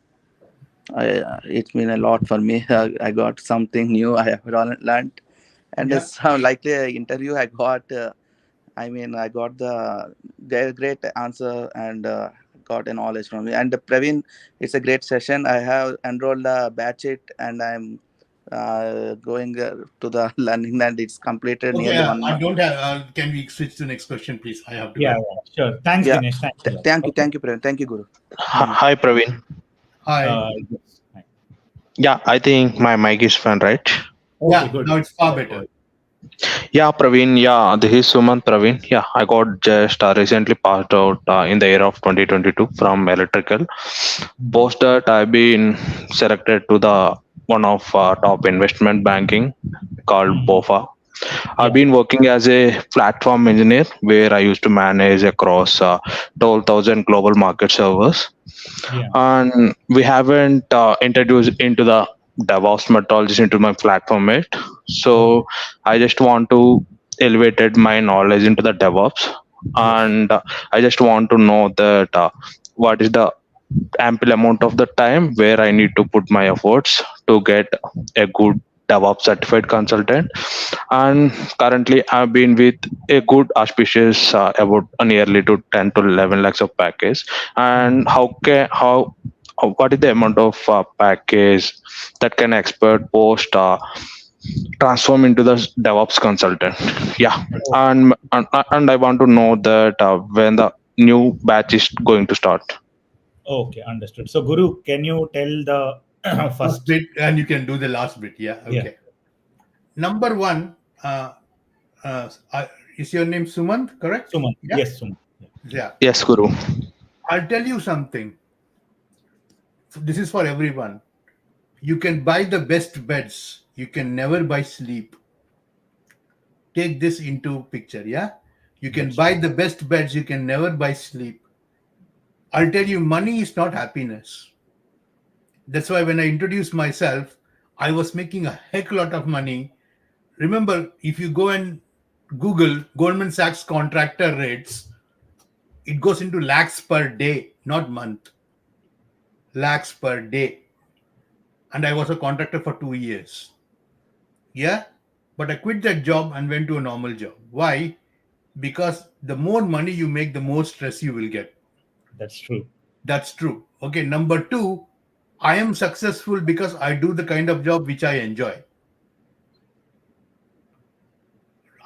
It's been a lot for me. I got something new. I have learned, and Yeah. it's like the interview I got. I got the great answer and got a knowledge from you. And Praveen, it's a great session. I have enrolled a batch it, and I'm going to the learning, and it's completed Okay, nearly 1 month. I don't have. Can we switch to the next question, please? I have to Yeah, go. sure. Thanks, Yeah. Dinesh. Thanks a lot. Thank you, Okay. Praveen. Thank you, Guru. Hi, Praveen. Hi. Yes. Hi. Yeah, I think my mic is fine, right? Okay, Yeah, good. now it's far better. Yeah, Praveen. Yeah, this is Sumant Praveen. Yeah, I got just recently passed out in the year of 2022 from electrical. Post that, I've been selected to the one of top investment banking called BOFA. I've been working as a platform engineer where I used to manage across 12,000 global market servers. Yeah. And we haven't introduced into the DevOps methodologies into my platform yet. So I just want to elevate my knowledge into the DevOps, and I just want to know that what is the ample amount of the time where I need to put my efforts to get a good DevOps certified consultant. And currently, I've been with a good auspicious about nearly to 10 to 11 lakhs of package. And what is the amount of package that can expert post transform into the DevOps consultant? Yeah, and I want to know that when the new batch is going to start. Okay, understood. So, Guru, can you tell the first bit, and you can do the last bit? Yeah. Okay. Yeah. Number one, is your name Sumant? Correct. Sumant? Yeah? Yes, Sumant. Yeah. Yes, Guru. I'll tell you something. This is for everyone. You can buy the best beds. You can never buy sleep. Take this into picture. Yeah. You can buy the best beds. You can never buy sleep. I'll tell you, money is not happiness. That's why when I introduced myself, I was making a heck lot of money. Remember, if you go and Google Goldman Sachs contractor rates, it goes into lakhs per day, not month. Lakhs per day. And I was a contractor for 2 years. Yeah. But I quit that job and went to a normal job. Why? Because the more money you make, the more stress you will get. That's true. That's true. Okay. Number two, I am successful because I do the kind of job which I enjoy.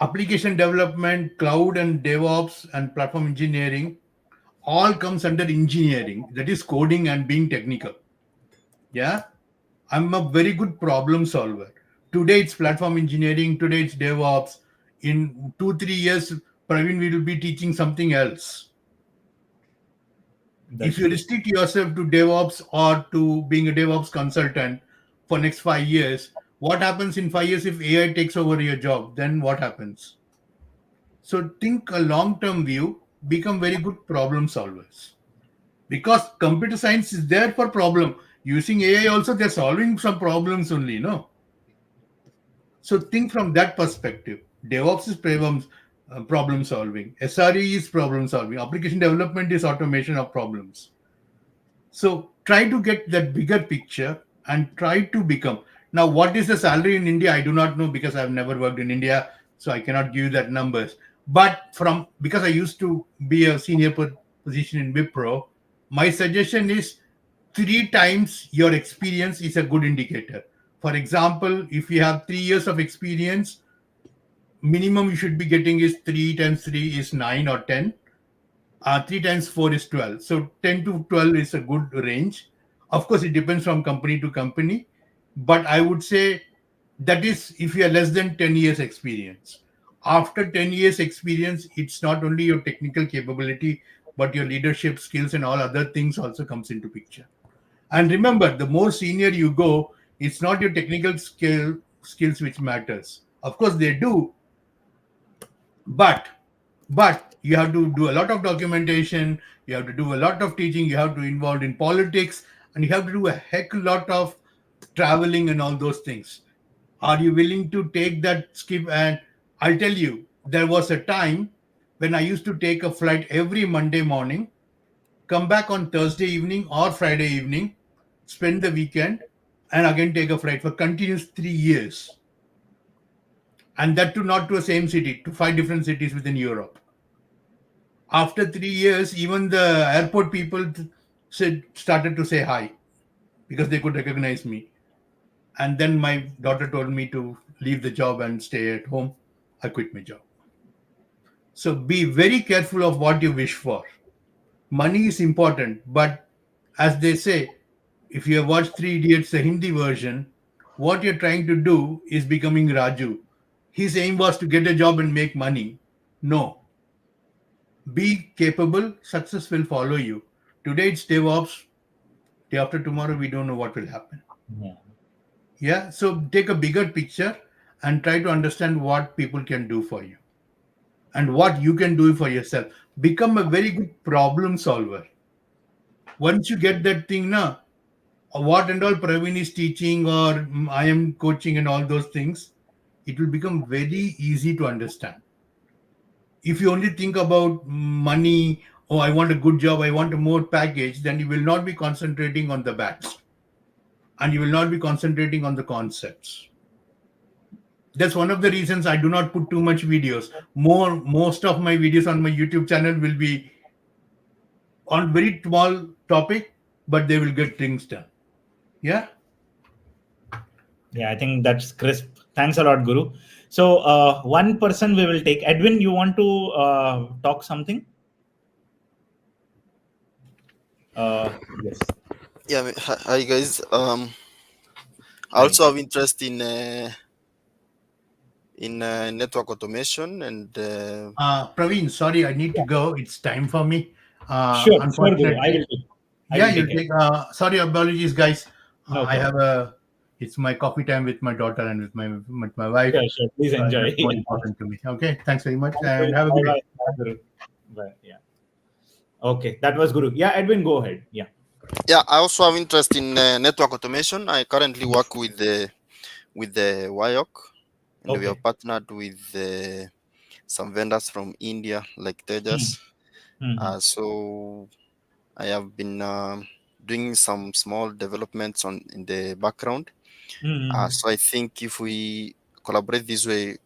Application development, cloud and DevOps and platform engineering all comes under engineering. That is coding and being technical. Yeah. I'm a very good problem solver. Today it's platform engineering. Today it's DevOps. In 2-3 years, Praveen will be teaching something else. If you restrict yourself to DevOps or to being a DevOps consultant for next 5 years, what happens in 5 years if AI takes over your job? Then what happens? So think a long-term view, become very good problem solvers. Because computer science is there for problem. Using AI also, they're solving some problems only, no? So think from that perspective. DevOps is problem solving. SRE is problem solving. Application development is automation of problems. So try to get that bigger picture and try to become. Now, what is the salary in India? I do not know because I've never worked in India, so I cannot give you that numbers. But because I used to be a senior position in Wipro, my suggestion is 3 times your experience is a good indicator. For example, if you have 3 years of experience, minimum you should be getting is 3 times 3 is 9 or 10. 3 times 4 is 12. So 10 to 12 is a good range. Of course, it depends from company to company. But I would say that is if you are less than 10 years experience. After 10 years experience, it's not only your technical capability, but your leadership skills and all other things also comes into picture. And remember, the more senior you go, it's not your technical skills which matters. Of course, they do. But you have to do a lot of documentation, you have to do a lot of teaching, you have to involve in politics, and you have to do a heck lot of traveling and all those things. Are you willing to take that skip? And I'll tell you, there was a time when I used to take a flight every Monday morning, come back on Thursday evening or Friday evening, spend the weekend, and again take a flight for continuous 3 years. And that too not to the same city, to 5 different cities within Europe. After 3 years, even the airport people started to say hi because they could recognize me. And then my daughter told me to leave the job and stay at home. I quit my job. So be very careful of what you wish for. Money is important, but as they say, if you have watched Three Idiots, the Hindi version, what you're trying to do is becoming Raju. His aim was to get a job and make money. No. Be capable, success will follow you. Today it's DevOps. Day after tomorrow, we don't know what will happen. Yeah. So take a bigger picture and try to understand what people can do for you and what you can do for yourself. Become a very good problem solver. Once you get that thing now, what and all Praveen is teaching or I am coaching and all those things, it will become very easy to understand. If you only think about money, oh, I want a good job, I want a more package, then you will not be concentrating on the bats and you will not be concentrating on the concepts. That's one of the reasons I do not put too much videos. Most of my videos on my YouTube channel will be on very small topic, but they will get things done. Yeah. Yeah, I think that's crisp. Thanks a lot, Guru. So one person we will take. Edwin, you want to talk something? Yes. Yeah. Hi guys. I also have interest in network automation and. Praveen, sorry, I need to go. It's time for me. Sure, Unfortunately, Guru. I will take. You'll take. Sorry, apologies, guys. No I have it's my coffee time with my daughter and with my wife. Sure. Please enjoy. It's more important to me. Okay, thanks very much, and have a good day. Guru. Bye. Yeah. Okay, that was Guru. Yeah, Edwin, go ahead. Yeah. Yeah, I also have interest in network automation. I currently work with the 𝐷𝐼𝐿, and we have partnered with some vendors from India like Tejas. So I have been doing some small developments in the background. So I think if we collaborate this way,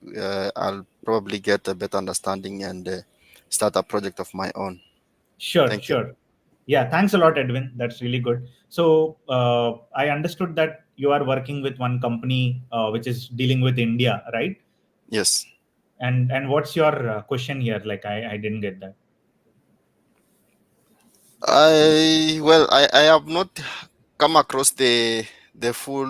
I'll probably get a better understanding and start a project of my own. Sure. Yeah, thanks a lot, Edwin. That's really good. So I understood that you are working with one company which is dealing with India, right? Yes. And what's your question here? Like I didn't get that. I have not come across the full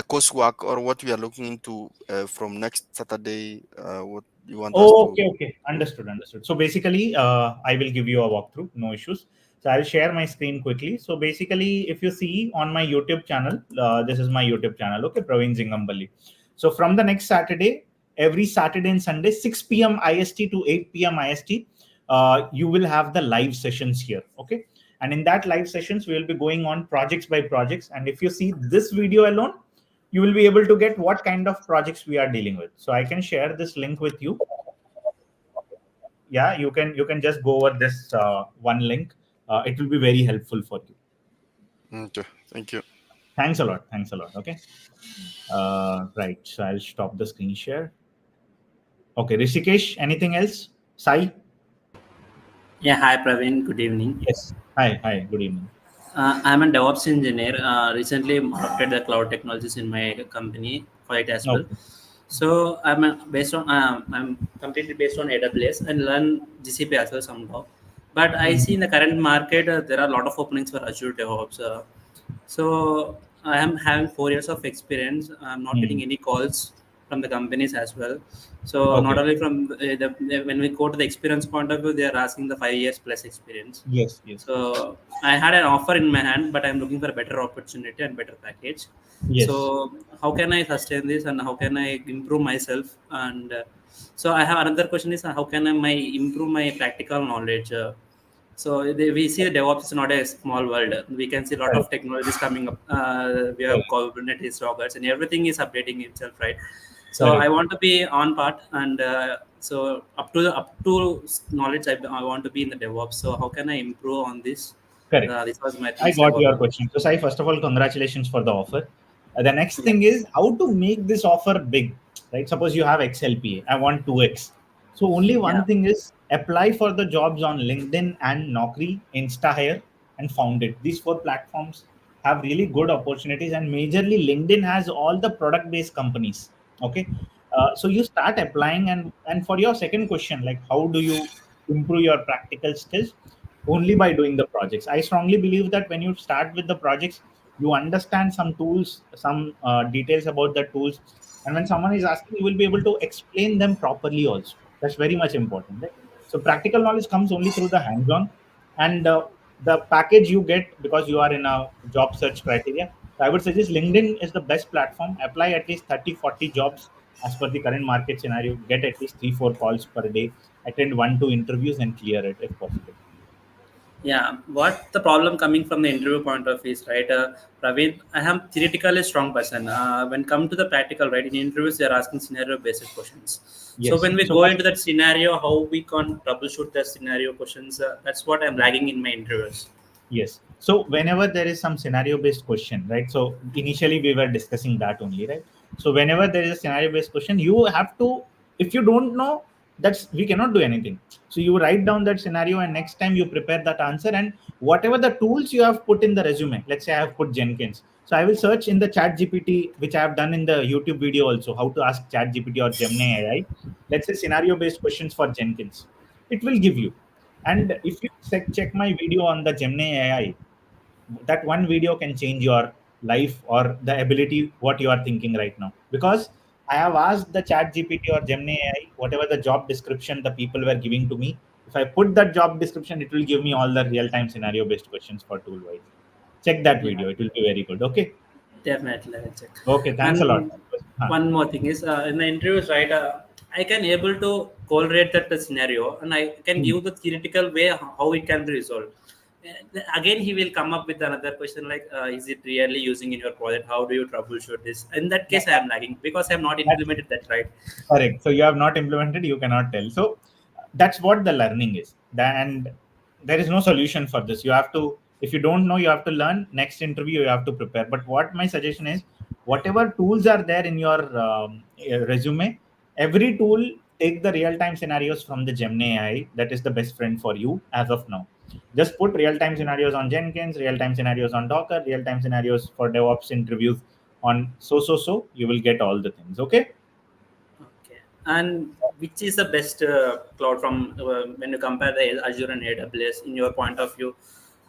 coursework or what we are looking into from next Saturday. What you want us to? Okay. Understood. So basically, I will give you a walkthrough. No issues. So I'll share my screen quickly. So basically, if you see on my YouTube channel, this is my YouTube channel. Okay, Praveen Zingamballi. So from the next Saturday, every Saturday and Sunday, 6 p.m. IST to 8 p.m. IST, you will have the live sessions here. Okay. And in that live sessions, we will be going on projects by projects. And if you see this video alone, you will be able to get what kind of projects we are dealing with. So I can share this link with you. Yeah, you can just go over this one link. It will be very helpful for you. Okay, thank you. Thanks a lot. Thanks a lot. Okay. Right. So I'll stop the screen share. Okay, Rishikesh, anything else? Sai? Yeah, hi Praveen, good evening. Yes. Hi. Hi. Good evening. I'm a DevOps engineer. Recently adopted the cloud technologies in my company for it as well. Okay. So I'm completely based on AWS and learn GCP as well somehow. But I see in the current market there are a lot of openings for Azure DevOps. So I am having 4 years of experience. I'm not getting any calls from the companies as well. So not only from when we go to the experience point of view, they are asking the 5 years plus experience. Yes. Yes. So I had an offer in my hand, but I'm looking for a better opportunity and better package. Yes. So how can I sustain this and how can I improve myself? And so I have another question is how can I improve my practical knowledge? We see the DevOps is not a small world. We can see a lot of technologies coming up. We have Kubernetes, Dockers, and everything is updating itself, right? So I want to be on part, and so up to knowledge, I want to be in the DevOps. So how can I improve on this? Correct. This was my. I got your question. So Sai, first of all, congratulations for the offer. The next thing is how to make this offer big, right? Suppose you have XLPA, I want 2x. So only one thing is apply for the jobs on LinkedIn and Naukri, InstaHire, and Found It. These 4 platforms have really good opportunities, and majorly LinkedIn has all the product-based companies. Okay, so you start applying, and for your second question, like how do you improve your practical skills? Only by doing the projects. I strongly believe that when you start with the projects, you understand some tools, some details about the tools, and when someone is asking, you will be able to explain them properly also. That's very much important, right? So practical knowledge comes only through the hands-on, and the package you get because you are in a job search criteria. So I would suggest LinkedIn is the best platform. Apply at least 30-40 jobs as per the current market scenario. Get at least 3-4 calls per day. Attend 1-2 interviews and clear it if possible. Yeah, what the problem coming from the interview point of view is, right, Praveen, I am theoretically strong person. When come to the practical, right, in interviews, they are asking scenario-based questions. Yes. So when we go into that scenario, how we can troubleshoot the scenario questions, that's what I'm lagging in my interviews. Yes. So whenever there is some scenario-based question, right? So initially we were discussing that only, right? So whenever there is a scenario-based question, you have to, if you don't know, we cannot do anything. So you write down that scenario, and next time you prepare that answer, and whatever the tools you have put in the resume, let's say I have put Jenkins. So I will search in the ChatGPT, which I have done in the YouTube video also, how to ask ChatGPT or Gemini AI. Let's say scenario-based questions for Jenkins. It will give you. And if you check my video on the Gemini AI, that one video can change your life or the ability what you are thinking right now. Because I have asked the Chat GPT or Gemini AI, whatever the job description the people were giving to me, if I put that job description, it will give me all the real-time scenario-based questions for tool-wise. Check that video. It will be very good. Okay. Definitely, I will check. Okay, thanks a lot. One more thing is in the interviews, right? I can able to correlate that the scenario, and I can give the theoretical way how it can be resolved. Again, he will come up with another question like, is it really using in your project? How do you troubleshoot this? In that case, I am lagging because I have not implemented that, right? Correct. So you have not implemented, you cannot tell. So that's what the learning is. And there is no solution for this. You have to, if you don't know, you have to learn. Next interview, you have to prepare. But what my suggestion is, whatever tools are there in your resume, every tool, take the real-time scenarios from the Gemini AI. That is the best friend for you as of now. Just put real-time scenarios on Jenkins, real-time scenarios on Docker, real-time scenarios for DevOps interviews on so. You will get all the things. Okay. Okay. And which is the best cloud from when you compare the Azure and AWS in your point of view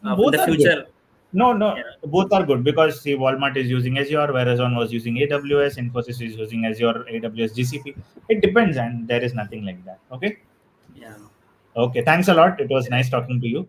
in the future? Good. No, both are good because see, Walmart is using Azure, Verizon was using AWS, Infosys is using Azure, AWS, GCP. It depends, and there is nothing like that. Okay. Yeah. Okay. Thanks a lot. It was nice talking to you.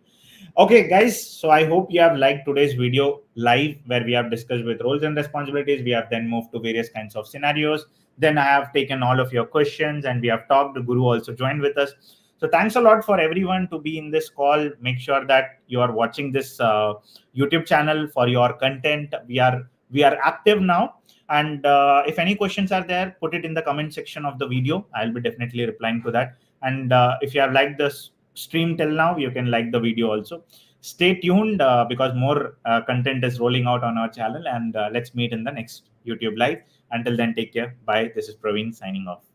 Okay, guys. So I hope you have liked today's video live where we have discussed with roles and responsibilities. We have then moved to various kinds of scenarios. Then I have taken all of your questions and we have talked. The Guru also joined with us. So thanks a lot for everyone to be in this call. Make sure that you are watching this YouTube channel for your content. We are we are active now. And if any questions are there, put it in the comment section of the video. I'll be definitely replying to that. And if you have liked this stream till now, you can like the video also. Stay tuned because more content is rolling out on our channel, and let's meet in the next YouTube live. Until then, take care. Bye. This is Praveen signing off.